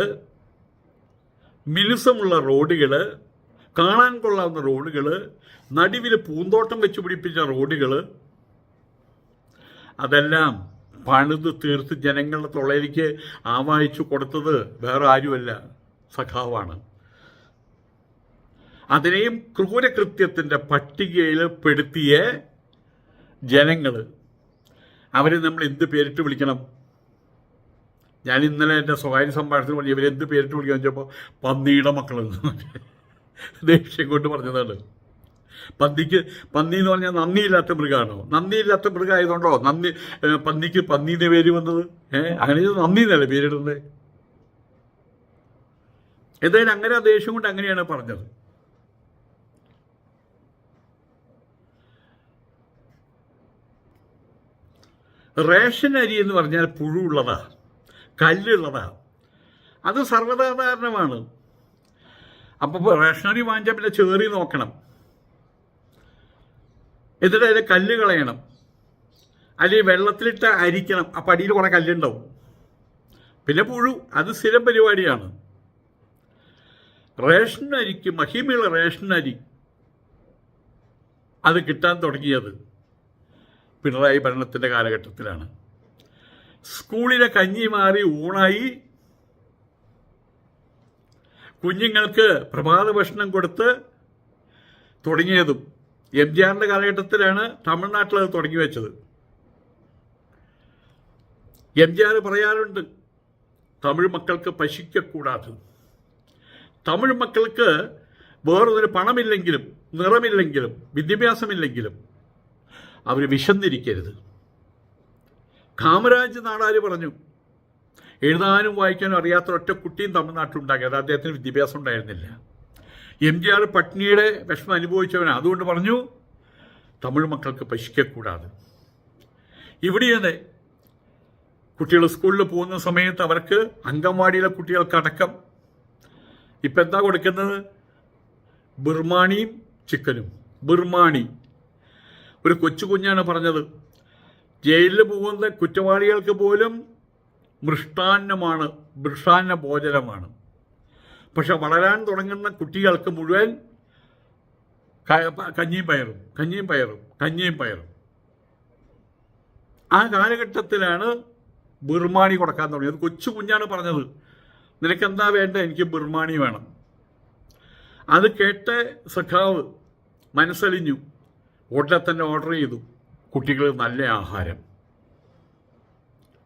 മിനുസമുള്ള റോഡുകൾ, കാണാൻ കൊള്ളാവുന്ന റോഡുകൾ, നടുവിൽ പൂന്തോട്ടം വെച്ച് പിടിപ്പിച്ച റോഡുകൾ, അതെല്ലാം പണിത് തീർത്ത് ജനങ്ങളുടെ തൊള്ളയിലേക്ക് ആവാഹിച്ചു കൊടുത്തത് വേറെ ആരുമല്ല, സഖാവാണ്. അതിനെയും ക്രൂരകൃത്യത്തിൻ്റെ പട്ടികയിൽ പെടുത്തിയ ജനങ്ങൾ, അവരെ നമ്മൾ എന്ത് പേരിട്ട് വിളിക്കണം? ഞാൻ ഇന്നലെ എൻ്റെ സ്വകാര്യ സംഭാഷണത്തിൽ പറഞ്ഞു ഇവരെന്ത് പേരിട്ട് വിളിക്കാൻ വെച്ചപ്പോൾ പന്നിയുടെ മക്കളെന്ന് ദേഷ്യം കൊണ്ട് പറഞ്ഞതാണ്. പന്നി എന്ന് പറഞ്ഞാൽ നന്ദിയില്ലാത്ത മൃഗമാണോ? നന്ദിയില്ലാത്ത മൃഗമായതുകൊണ്ടോ പന്നിക്ക് പന്നീൻ്റെ പേര് വന്നത്? അങ്ങനെ നന്ദി എന്നല്ലേ പേരിടുന്നത്? എന്തായാലും അങ്ങനെ ആ ദേഷ്യം കൊണ്ട് അങ്ങനെയാണ് പറഞ്ഞത്. റേഷൻ അരി എന്ന് പറഞ്ഞാൽ പുഴുള്ളതാ, കല്ലുള്ളതാ, അത് സർവ്വസാധാരണമാണ്. അപ്പോൾ റേഷൻ അരി വാങ്ങിച്ചാൽ പിന്നെ ചേറി നോക്കണം, എന്നിട്ട് അതിൽ കല്ല് കളയണം, അല്ലെങ്കിൽ വെള്ളത്തിലിട്ട് അരിക്കണം. അപ്പം അടിയിൽ കുറേ കല്ലുണ്ടാവും, പിന്നെ പുഴു. അത് സ്ഥിരം പരിപാടിയാണ്. റേഷൻ അരിക്ക് മഹിമയുള്ള റേഷൻ അരി അത് കിട്ടാൻ തുടങ്ങിയത് പിണറായി ഭരണത്തിൻ്റെ കാലഘട്ടത്തിലാണ്. സ്കൂളിലെ കഞ്ഞി മാറി ഊണായി, കുഞ്ഞുങ്ങൾക്ക് പ്രഭാത ഭക്ഷണം കൊടുത്ത് തുടങ്ങിയതും എംജിആറിൻ്റെ കാലഘട്ടത്തിലാണ്. തമിഴ്നാട്ടിൽ അത് തുടങ്ങി വെച്ചത്. എംജിആർ പറയാറുണ്ട്, തമിഴ് മക്കൾക്ക് പശിക്കക്കൂടാതെ. തമിഴ് മക്കൾക്ക് വേറൊരു പണമില്ലെങ്കിലും നിറമില്ലെങ്കിലും വിദ്യാഭ്യാസമില്ലെങ്കിലും അവർ വിശന്നിരിക്കരുത്. കാമരാജ് നാടാര് പറഞ്ഞു, എഴുതാനും വായിക്കാനും അറിയാത്ത ഒറ്റ കുട്ടിയും തമിഴ്നാട്ടിലുണ്ടാക്കിയത്. അദ്ദേഹത്തിന് വിദ്യാഭ്യാസം ഉണ്ടായിരുന്നില്ല. എംജിആർ പട്നിയുടെ വിഷമം അനുഭവിച്ചവനാണ്. അതുകൊണ്ട് പറഞ്ഞു തമിഴ് മക്കൾക്ക് പശിക്കക്കൂടാതെ. ഇവിടെയാണ് കുട്ടികൾ സ്കൂളിൽ പോകുന്ന സമയത്ത് അവർക്ക് അംഗൻവാടിയിലെ കുട്ടികൾക്കടക്കം ഇപ്പം എന്താ കൊടുക്കുന്നത്? ബിർമാണിയും ചിക്കനും. ബിർമാണി ഒരു കൊച്ചു കുഞ്ഞാണ് പറഞ്ഞത്, ജയിലിൽ പോകുന്ന കുറ്റവാളികൾക്ക് പോലും മൃഷ്ടാന്നമാണ്, മൃഷ്ടാന്ന ഭോജനമാണ്. പക്ഷെ വളരാൻ തുടങ്ങുന്ന കുട്ടികൾക്ക് മുഴുവൻ കഞ്ഞിയും പയറും. ആ കാലഘട്ടത്തിലാണ് ബിർമാണി കൊടുക്കാൻ തുടങ്ങിയത്. കൊച്ചു കുഞ്ഞാണ് പറഞ്ഞത്, നിനക്കെന്താ വേണ്ട? എനിക്ക് ബിർമാണി വേണം. അത് കേട്ട് സഖാവ് മനസ്സലിഞ്ഞു. ഉടനെ തന്നെ ഓർഡർ ചെയ്തു കുട്ടികൾ നല്ല ആഹാരം.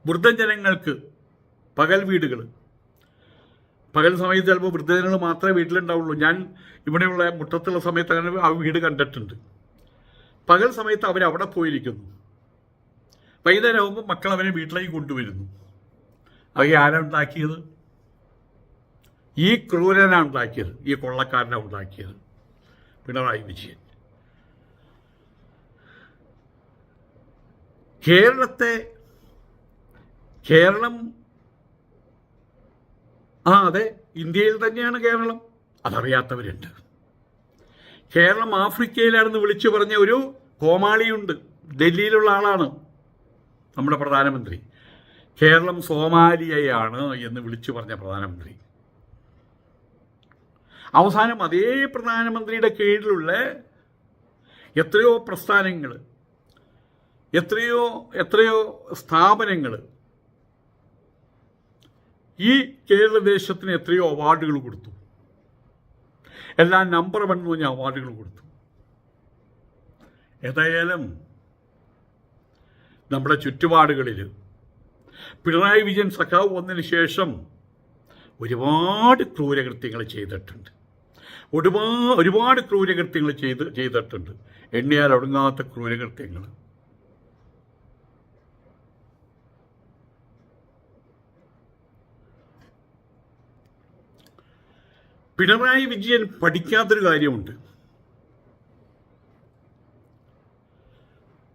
വൃദ്ധജനങ്ങൾക്ക് പകൽ വീടുകൾ. പകൽ സമയത്ത് ചിലപ്പോൾ വൃദ്ധജനങ്ങൾ മാത്രമേ വീട്ടിലുണ്ടാവുള്ളൂ. ഞാൻ ഇവിടെയുള്ള മുട്ടത്തുള്ള സമയത്ത് അങ്ങനെ ആ വീട് കണ്ടിട്ടുണ്ട്. പകൽ സമയത്ത് അവരവിടെ പോയിരിക്കുന്നു. വൈകുന്നേരം ആകുമ്പോൾ മക്കൾ അവരെ വീട്ടിലേക്ക് കൊണ്ടുവരുന്നു. അവയെ ആരാണ് ഉണ്ടാക്കിയത്? ഈ ക്രൂരനാണ് ഉണ്ടാക്കിയത്, ഈ കൊള്ളക്കാരനാണ് ഉണ്ടാക്കിയത്, പിണറായി വിജയൻ. കേരളം അതെ, ഇന്ത്യയിൽ തന്നെയാണ് കേരളം. അതറിയാത്തവരുണ്ട്. കേരളം ആഫ്രിക്കയിലാണെന്ന് വിളിച്ചു പറഞ്ഞ ഒരു കോമാളിയുണ്ട്, ഡൽഹിയിലുള്ള ആളാണ് നമ്മുടെ പ്രധാനമന്ത്രി. കേരളം സോമാലിയയാണ് എന്ന് വിളിച്ചു പറഞ്ഞ പ്രധാനമന്ത്രി. അവസാനം അതേ പ്രധാനമന്ത്രിയുടെ കീഴിലുള്ള എത്രയോ പ്രസ്ഥാനങ്ങൾ, എത്രയോ സ്ഥാപനങ്ങൾ ഈ കേരളദേശത്തിന് എത്രയോ അവാർഡുകൾ കൊടുത്തു. എല്ലാം നമ്പർ 1 എന്ന് പറഞ്ഞ അവാർഡുകൾ കൊടുത്തു. ഏതായാലും നമ്മുടെ ചുറ്റുപാടുകളിൽ പിണറായി വിജയൻ സഖാവ് വന്നതിന് ശേഷം ഒരുപാട് ക്രൂരകൃത്യങ്ങൾ ചെയ്തിട്ടുണ്ട്. ഒരുപാട് ക്രൂരകൃത്യങ്ങൾ ചെയ്തിട്ടുണ്ട്. എണ്ണിയാൽ ഒടുങ്ങാത്ത ക്രൂരകൃത്യങ്ങൾ. പിണറായി വിജയൻ പഠിക്കാത്തൊരു കാര്യമുണ്ട്.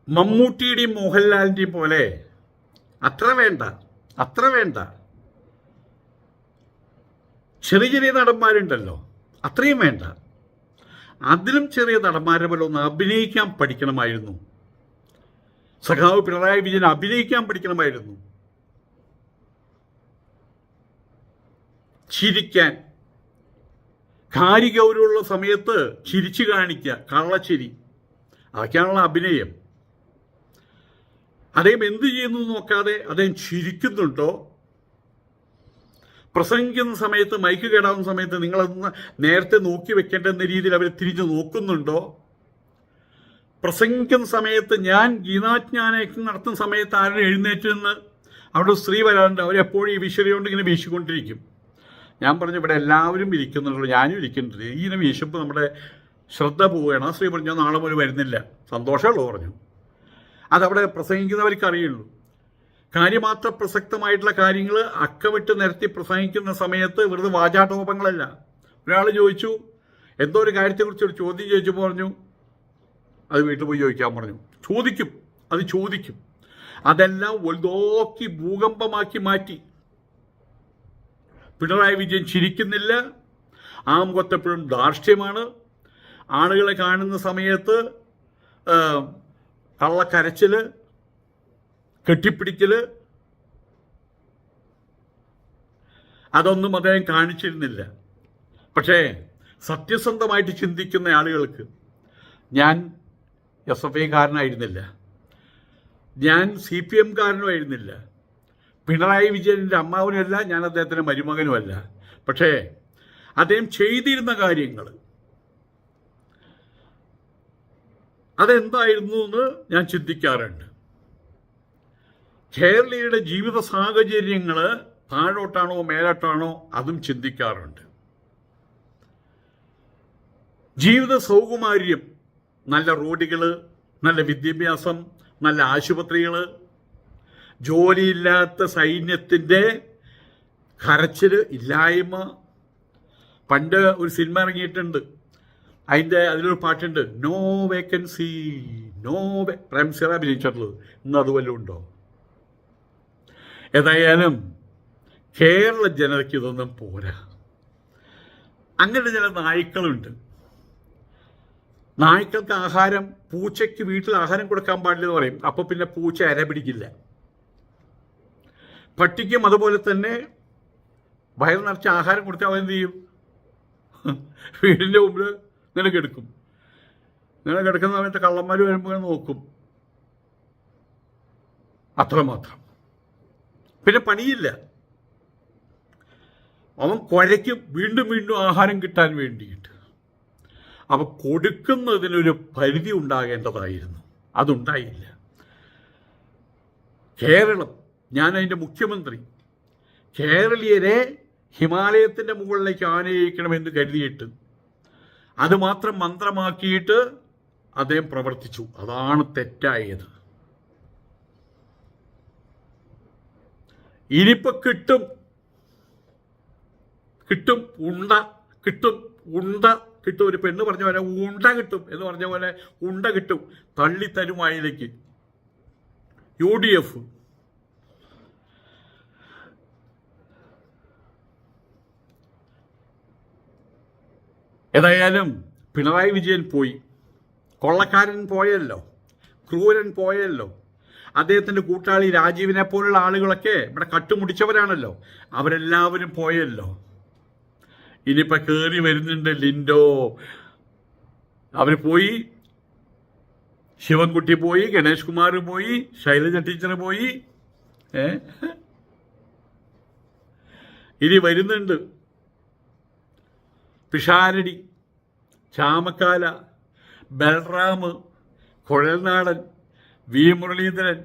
മമ്മൂട്ടിയുടെയും മോഹൻലാലിൻ്റെയും പോലെ അത്ര വേണ്ട ചെറിയ ചെറിയ നടന്മാരുണ്ടല്ലോ, അത്രയും വേണ്ട. അതിലും ചെറിയ നടന്മാരെ പോലെ ഒന്ന് അഭിനയിക്കാൻ പഠിക്കണമായിരുന്നു. സഖാവ് പിണറായി വിജയൻ അഭിനയിക്കാൻ പഠിക്കണമായിരുന്നു. ചിരിക്കാൻ, കാര്യഗൗരവമുള്ള സമയത്ത് ചിരിച്ചു കാണിക്കുക, കള്ളച്ചിരി, അതൊക്കെയാണുള്ള അഭിനയം. അദ്ദേഹം എന്ത് ചെയ്യുന്നു നോക്കാതെ അദ്ദേഹം ചിരിക്കുന്നുണ്ടോ? പ്രസംഗിക്കുന്ന സമയത്ത്, മൈക്ക് കേടാവുന്ന സമയത്ത് നിങ്ങളതൊന്ന് നേരത്തെ നോക്കി വെക്കേണ്ടെന്ന രീതിയിൽ അവർ തിരിഞ്ഞു നോക്കുന്നുണ്ടോ? പ്രസംഗിക്കുന്ന സമയത്ത്, ഞാൻ ഗീതാജ്ഞാനം നടത്തുന്ന സമയത്ത് ആരും എഴുന്നേറ്റ് നിന്ന് അവിടെ സ്ത്രീ വരാറുണ്ട്, അവരെപ്പോഴും ഈ വിശ്വരി കൊണ്ട് ഇങ്ങനെ വീശിക്കൊണ്ടിരിക്കും. ഞാൻ പറഞ്ഞു, ഇവിടെ എല്ലാവരും ഇരിക്കുന്നുണ്ടല്ലോ, ഞാനും ഇരിക്കുന്നുണ്ട്. ഇങ്ങനെ വീശുമ്പോൾ നമ്മുടെ ശ്രദ്ധ പോവുകയാണ്. ആ സ്ത്രീ പറഞ്ഞു, ഞാൻ നാളെ മുതൽ വരുന്നില്ല. സന്തോഷമുള്ളൂ പറഞ്ഞു. അതവിടെ പ്രസംഗിക്കുന്നവർക്ക് അറിയുള്ളൂ. കാര്യമാത്ര പ്രസക്തമായിട്ടുള്ള കാര്യങ്ങൾ അക്കമിട്ട് നിരത്തി പ്രസംഗിക്കുന്ന സമയത്ത് വെറുതെ വാചാടോപങ്ങളല്ല. ഒരാൾ ചോദിച്ചു, എന്തോ ഒരു കാര്യത്തെക്കുറിച്ച് ഒരു ചോദ്യം ചോദിച്ചപ്പോൾ പറഞ്ഞു, അത് വീട്ടിൽ പോയി ചോദിക്കാൻ പറഞ്ഞു. ചോദിക്കും. അതെല്ലാം ഒൽതോക്കി ഭൂകമ്പമാക്കി മാറ്റി. പിണറായി വിജയൻ ചിരിക്കുന്നില്ല. ആ മുഖത്തെപ്പോഴും ധാർഷ്ട്യമാണ്. ആളുകളെ കാണുന്ന സമയത്ത് കള്ളക്കരച്ചിൽ, കെട്ടിപ്പിടിക്കൽ, അതൊന്നും അദ്ദേഹം കാണിച്ചിരുന്നില്ല. പക്ഷേ സത്യസന്ധമായിട്ട് ചിന്തിക്കുന്ന ആളുകൾക്ക്, ഞാൻ SFI-കാരനായിരുന്നില്ല, ഞാൻ CPM-കാരനുമായിരുന്നില്ല, പിണറായി വിജയൻ്റെ അമ്മാവനുമല്ല, ഞാൻ അദ്ദേഹത്തിൻ്റെ മരുമകനുമല്ല. പക്ഷേ അദ്ദേഹം ചെയ്തിരുന്ന കാര്യങ്ങൾ അതെന്തായിരുന്നു എന്ന് ഞാൻ ചിന്തിക്കാറുണ്ട്. കേരളീയരുടെ ജീവിത സാഹചര്യങ്ങൾ താഴോട്ടാണോ മേലോട്ടാണോ അതും ചിന്തിക്കാറുണ്ട്. ജീവിത സൗകുമാര്യം, നല്ല റോഡുകൾ, നല്ല വിദ്യാഭ്യാസം, നല്ല ആശുപത്രികൾ, ജോലിയില്ലാത്ത സൈന്യത്തിൻ്റെ കരച്ചിൽ, ഇല്ലായ്മ. പണ്ട് ഒരു സിനിമ ഇറങ്ങിയിട്ടുണ്ട്, അതിലൊരു പാട്ടുണ്ട്, നോ വേക്കൻസി, പ്രേംസിറ അഭിനയിച്ചിട്ടുള്ളത്. ഇന്ന് അതുവല്ലതും ഉണ്ടോ? ഏതായാലും കേരള ജനതയ്ക്ക് ഇതൊന്നും പോരാ. അങ്ങനെ ചില നായ്ക്കളുണ്ട്. നായ്ക്കൾക്ക് ആഹാരം, പൂച്ചയ്ക്ക് വീട്ടിൽ ആഹാരം കൊടുക്കാൻ പാടില്ലെന്ന് പറയും. അപ്പോൾ പിന്നെ പൂച്ച അര പിടിക്കില്ല. പട്ടിക്കും അതുപോലെ തന്നെ വയറ് നിറച്ച് ആഹാരം കൊടുത്താൽ അവൻ എന്ത് ചെയ്യും? വീടിൻ്റെ മുമ്പിൽ ഇങ്ങനെ കിടക്കും. ഇങ്ങനെ കിടക്കുന്ന സമയത്ത് കള്ളന്മാർ വരുമ്പോൾ നോക്കും. അത്രമാത്രം. പിന്നെ പണിയില്ല. അവൻ കുരയ്ക്കും, വീണ്ടും വീണ്ടും ആഹാരം കിട്ടാൻ വേണ്ടിയിട്ട്. അവ കൊടുക്കുന്നതിനൊരു പരിധി ഉണ്ടാകേണ്ടതായിരുന്നു. അതുണ്ടായില്ല. കേരളം, ഞാൻ അതിൻ്റെ മുഖ്യമന്ത്രി, കേരളീയരെ ഹിമാലയത്തിൻ്റെ മുകളിലേക്ക് ആനയിക്കണമെന്ന് കരുതിയിട്ട് അതുമാത്രം മന്ത്രമാക്കിയിട്ട് അദ്ദേഹം പ്രവർത്തിച്ചു. അതാണ് തെറ്റായത്. ഇനിയിപ്പോൾ കിട്ടും ഒരു പെണ്ണ് പറഞ്ഞ പോലെ ഉണ്ട കിട്ടും എന്ന് പറഞ്ഞ പോലെ ഉണ്ട കിട്ടും. തള്ളിത്തരുമായിലേക്ക് UDF. ഏതായാലും പിണറായി വിജയൻ പോയി, കൊള്ളക്കാരൻ പോയല്ലോ, ക്രൂരൻ പോയല്ലോ. അദ്ദേഹത്തിൻ്റെ കൂട്ടാളി രാജീവിനെ പോലുള്ള ആളുകളൊക്കെ ഇവിടെ കട്ടുമുടിച്ചവരാണല്ലോ, അവരെല്ലാവരും പോയല്ലോ. ഇനിയിപ്പോൾ കയറി വരുന്നുണ്ട് ലിൻഡോ. അവർ പോയി, ശിവൻകുട്ടി പോയി, ഗണേഷ് കുമാർ പോയി, ശൈലജ ടീച്ചർ പോയി. ഇനി വരുന്നുണ്ട് പിഷാരടി, ചാമക്കാല, ബൽറാം, കുഴൽനാടൻ, വി മുരളീധരൻ,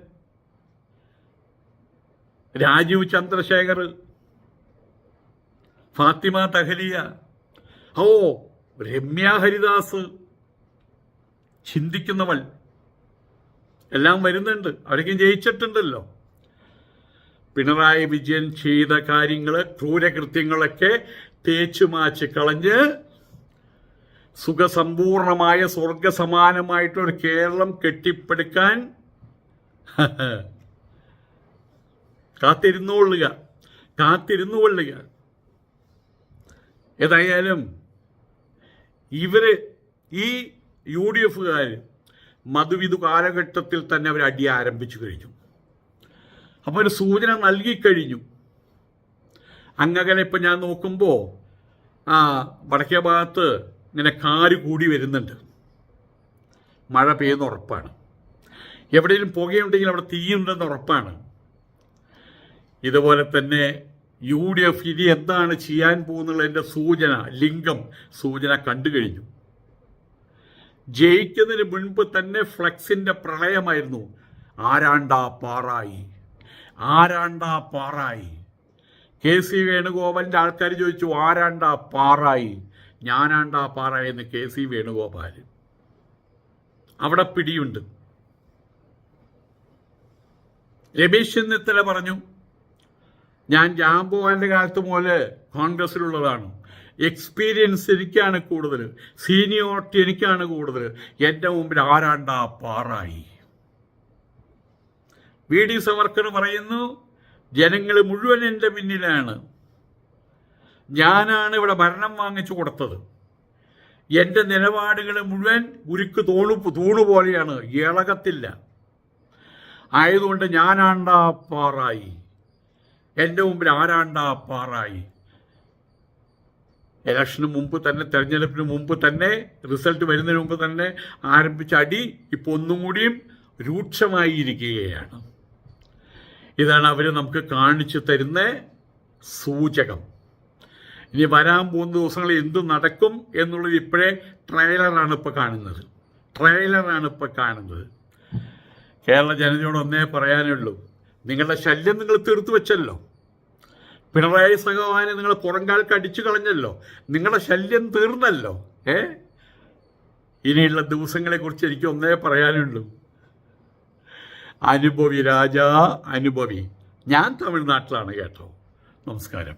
രാജീവ് ചന്ദ്രശേഖർ, ഫാത്തിമ തഹലിയ, രമ്യ ഹരിദാസ്, ചിന്തിക്കുന്നവൾ എല്ലാം വരുന്നുണ്ട്. അവരൊക്കെ ജയിച്ചിട്ടുണ്ടല്ലോ. പിണറായി വിജയൻ ചെയ്ത കാര്യങ്ങൾ, ക്രൂരകൃത്യങ്ങളൊക്കെ തേച്ചു മാച്ച് കളഞ്ഞ് സുഖസമ്പൂർണമായ സ്വർഗസമാനമായിട്ടൊരു കേരളം കെട്ടിപ്പടുക്കാൻ കാത്തിരുന്നുകൊള്ളുക. ഏതായാലും ഇവര് ഈ UDF-കാർ മധുവിധു കാലഘട്ടത്തിൽ തന്നെ അവർ അടി ആരംഭിച്ചു കഴിഞ്ഞു. അപ്പോൾ ഒരു സൂചന നൽകിക്കഴിഞ്ഞു. അങ്ങനെ ഇപ്പം ഞാൻ നോക്കുമ്പോൾ വടക്കേ ഭാഗത്ത് ഇങ്ങനെ കാര് കൂടി വരുന്നുണ്ട്. മഴ പെയ്യുന്ന ഉറപ്പാണ്. എവിടെയെങ്കിലും പുകയുണ്ടെങ്കിൽ അവിടെ തീയുണ്ടെന്ന് ഉറപ്പാണ്. ഇതുപോലെ തന്നെ UDF ഇനി എന്താണ് ചെയ്യാൻ പോകുന്നുള്ളതിൻ്റെ സൂചന കണ്ടു കഴിഞ്ഞു. ജയിക്കുന്നതിന് മുൻപ് തന്നെ ഫ്ലക്സിൻ്റെ പ്രളയമായിരുന്നു. ആരാണ്ടാ പാറായി. KC വേണുഗോപാലിൻ്റെ ആൾക്കാർ ചോദിച്ചു, ആരാണ്ടാ പാറായി? ഞാനാണ്ടാ പാറായി എന്ന് KC വേണുഗോപാൽ. അവിടെ പിടിയുണ്ട്. രമേശ് ചെന്നിത്തല പറഞ്ഞു, ഞാൻ ജാംബുവാൻ്റെ കാലത്ത് പോലെ കോൺഗ്രസിലുള്ളതാണ്, എക്സ്പീരിയൻസ് എനിക്കാണ് കൂടുതൽ, സീനിയോറിറ്റി എനിക്കാണ് കൂടുതൽ, എൻ്റെ മുമ്പിൽ ആരാണ്ടാ പാറായി. VD സവർക്കർ പറയുന്നു, ജനങ്ങൾ മുഴുവൻ എൻ്റെ പിന്നിലാണ്, ഞാനാണ് ഇവിടെ ഭരണം വാങ്ങിച്ചു കൊടുത്തത്, എൻ്റെ നിലപാടുകൾ മുഴുവൻ ഉരുക്ക് തൂണുപോലെയാണ്, ഇളകത്തില്ല, ആയതുകൊണ്ട് ഞാനാണ്ടാ പാറായി, എൻ്റെ മുമ്പിൽ ആരാണ്ടാ പാറായി. ഇലക്ഷന് മുമ്പ് തന്നെ, തെരഞ്ഞെടുപ്പിന് മുമ്പ് തന്നെ, റിസൾട്ട് വരുന്നതിന് മുമ്പ് തന്നെ ആരംഭിച്ച അടി ഇപ്പോൾ ഒന്നും കൂടിയും രൂക്ഷമായിരിക്കുകയാണ്. ഇതാണ് അവർ നമുക്ക് കാണിച്ചു തരുന്ന സൂചകം. ഇനി വരാൻ പോകുന്ന ദിവസങ്ങളിൽ എന്ത് നടക്കും എന്നുള്ളത് ഇപ്പോഴേ ട്രെയിലറാണ് ഇപ്പോൾ കാണുന്നത്. കേരള ജനതയോട് ഒന്നേ പറയാനുള്ളൂ, നിങ്ങളുടെ ശല്യം നിങ്ങൾ തീർത്തു വെച്ചല്ലോ. പിണറായി സഖാവിനെ നിങ്ങൾ പുറംകാൽക്ക് അടിച്ചു കളഞ്ഞല്ലോ. നിങ്ങളുടെ ശല്യം തീർന്നല്ലോ. ഇനിയുള്ള ദിവസങ്ങളെക്കുറിച്ച് എനിക്ക് ഒന്നേ പറയാനുള്ളൂ, അനുഭവി രാജാ അനുഭവി. ഞാൻ തമിഴ്നാട്ടിലാണ് കേട്ടോ. നമസ്കാരം.